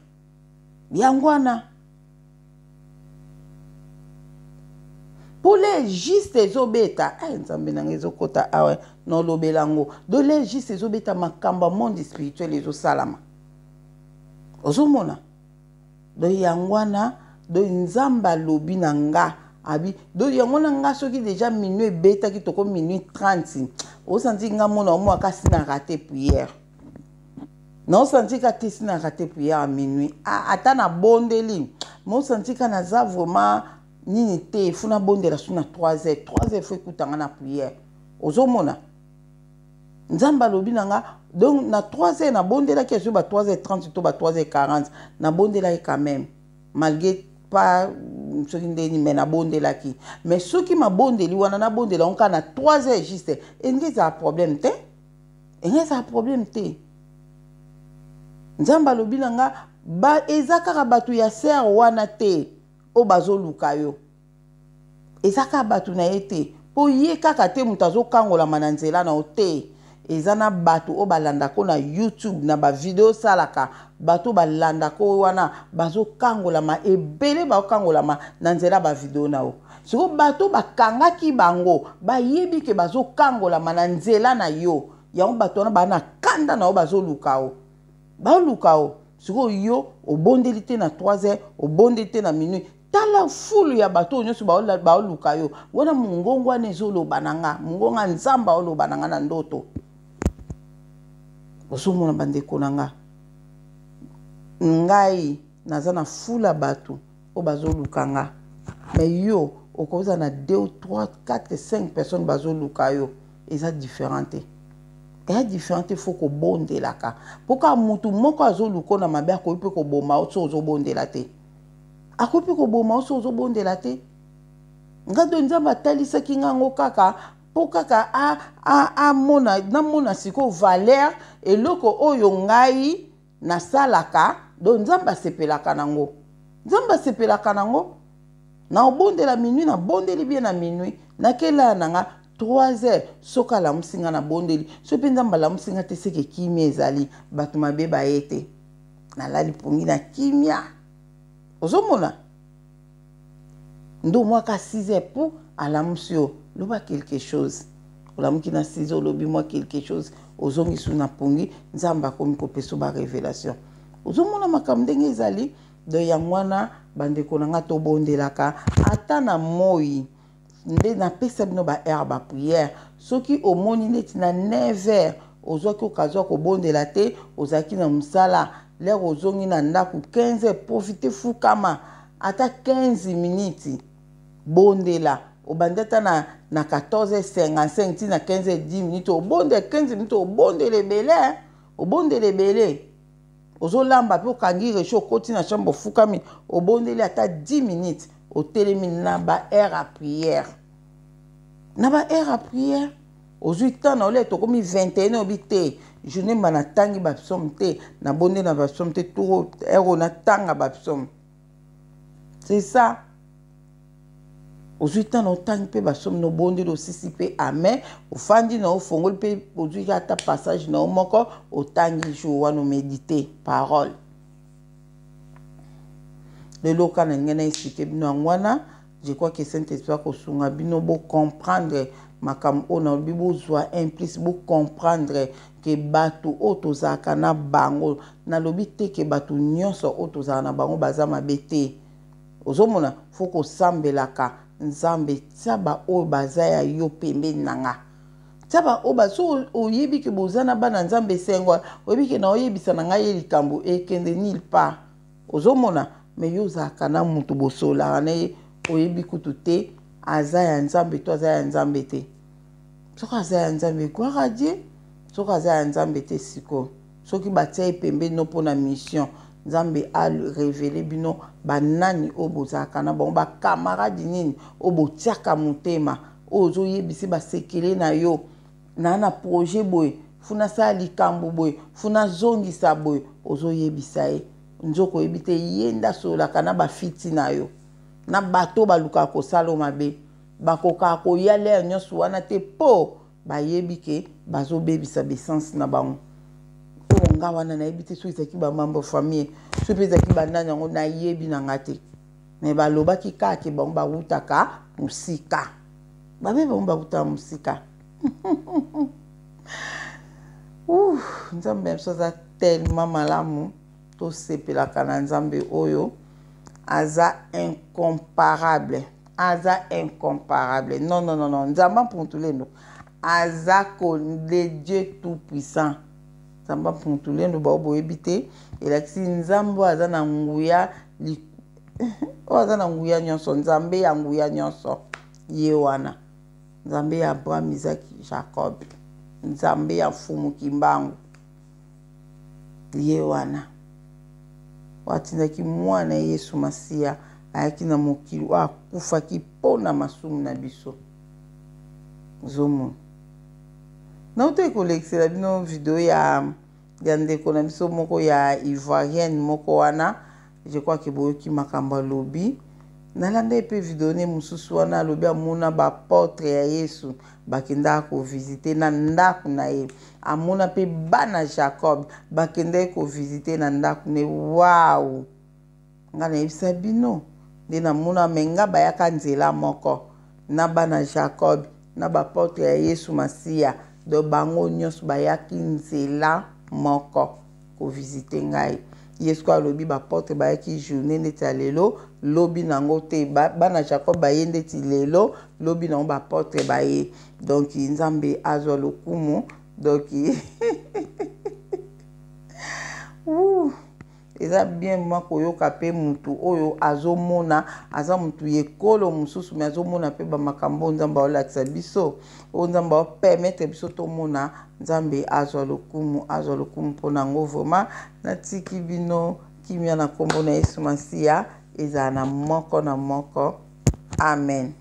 yangwana pour les justes ezobeta nzambe na ezokota awe no lobelango do les justes ezobeta makamba monde spirituel ezosalama ozomona do yangwana do nzamba lobi na nga abi do yangwana nga soki déjà minuit beta ki toko minuit 30 o senti nga mona o mwaka sina raté prière non senti ka tisina raté prière à minuit ata na bondeli mo senti ka na za vraiment nini te funa bondela suna 3 heures faut écoutanga na prière ozomona nzamba lobi nanga donc na 3 heures na bondela ki so ba 3h30 to ba 3h40 na bondela quand même malgré pas soki ndeni mais na bondela ki mais soki ma bondeli wana na bondela onka na 3 heures juste engeza problème te nzamba lobi nanga ba ezaka batu ya ser wana te o bazoluka yo ezaka batu na ete po ye kaka te mutazo kangola mananzela na ote ezana batu o balanda ko na YouTube na ba video salaka batu balanda ko wana bazo kangola ma ebele ba kangola ma nanzela ba video na o siko batu bakangaki bango bayebi ke bazo kangola mananzela na yo yango batu na bana kanda na o bazoluka o baluka o siko yo obondeli te na 3 heures obondeli te na minuit tala fulu ya bato nyonso baoluka yo wana mungongo wana ezoloba na nga mungongo nzamba oloba na nga na ndoto osomona bandeko na nga ngai naza na fula bato o bazoluka nga mais yo okoza na 2 3 4 5 personnes bazoluka yo eza différente eza différente faut ko bondelaka poka mutu moko azoluka na mabe akoyi pe ko boma oso ozobondela te akopi ko boma oso ozobondela te ngado nzamba talisaki ngango kaka po kaka namona siko valeur eloko oyo ngai nasalaka do nzamba sepelaka nango na obondela minuit na bondeli bien na minuit nakela nanga 3 heures soka la musinga na bondeli so pe nzamba la musinga te seke kimia ezali bato mabe baete nalali pongi na kimia ozomona ndo mwaka 6 heures pour alamusio loba quelque chose olamuki na 6 heures lobi moi quelque chose ozongi su na pongi nzamba komi kopeso ba révélation ozomona makambo ndenge ezali do ya mwana bandeko na nga to bondelaka ata na moi nde na pesa bino ba heure ba prière soki omoni neti na 9 heures ozwaki okazwa ko bondela te ozaki na musala l'air ozongi na ndaku 15 heures profiter fukama ata 15 minutes bondela obandeta na 14h55 ti na 15h10 minutes obonde 15 minutes obondele bele ozolamba pe okangi resho okoti na chambre ofukami obondeli ata 10 minutes otelemi na ba heure à prière na ba heure à prière ozwi temps na ole to komi 21 obité journée mana tangi ba psaume te na bonde na ba psaume te tout heure na tanga ba psaume c'est ça ozwi temps na tangi pe ba psaume no bonde do sisi pe amen ofandi na ofongoli pe ozwi ata passage na moko otangi jour wana méditer parole le local na expliquer bino ngwana je crois que Saint-Esprit ko sunga bino bo comprendre makam ona bibo zwa implice bo comprendre que batu otozaka na bango na lobi te ke batu nyonso otozaka na bango baza mabete ozomona foko sambelaka nzambe tsaba o baza ya yo pembeni nanga tsaba o baso oyebi ke bozana bana nzambe sengwa oyebi ke na oyebisa na ngai likambo ekende nil pa ozomona me yo zaka na mutu bosola na oyebi kutu te aza ya nzambe to aza ya nzambe te soki aza ya nzambe gloire à Dieu soki aza ya nzambe te siko soki batia pembeni no mpona mission nzambe a révélé bino banani o bozaka na bango bakamaradi nini o botiaka motema o ozoyebisi basekele na yo na projet boye funa sala likambo boye funa zongisa boye ozoyebisa ye nzoko oyebi te ye nda solaka na bafiti na yo na bato baluka kosala mabe bakoka koyale nyonso wana te po bayebi ke bazobebisa besansi na bango po nga wana nayebi te soki ezalaki bamambo famille soki ezalaki banani yango nayebi na nga te me balobaki kaka bango bawutaka mosika babe bango bawutaka mosika nzambe biso aza tellement malamu tosepelaka na nzambe oyo aza incomparable non non non non nzamba puntulendo aza le Dieu tout puissant nzamba puntulendo ba boyebi te elakisi nzambo aza na nguya aza na nguya nyonso nzambe ya nguya nyonso ye wana nzambe ya Abraham Isaac Jacob nzambe ya fumu kimbangu ye wana watindaki mwana Yesu Masiya ayaki na mokili akufaki mpona masumu na biso zomo nauta kolekisela bino video ya ndeko na biso moko ya Ivoirienne moko wana je crois que boyoki makambo alobi nalanda epe video ne mosusu wana alobi amona baportre ya Yesu bakenda kovisite na ndako na ye amona pe bana Jacob bakenda kovisite na ndako ne wow nga nayebisa bino nde namona menga bayaka nzela moko na bana Jacob na baportre ya Yesu Masiya do bango nyonso bayaki nzela moko kovisite ngai Yesu kwa lobi baportre bayaki journée neti ya lelo lobi nango te bana Jacob baye ndeti lelo lobi nango baportre baye donc nzambe azwa lokumu donc eza bien moko yoka pe mutu oyo azomona aza mutu yekolo mususu me azomona pe bamakambo nzambe olakisa biso o nzambe opermettre biso tomona nzambe azwa lokumu mpona ngo vraiment natiki bino kimia na kombo na Yesu Masiya eza na moko amen.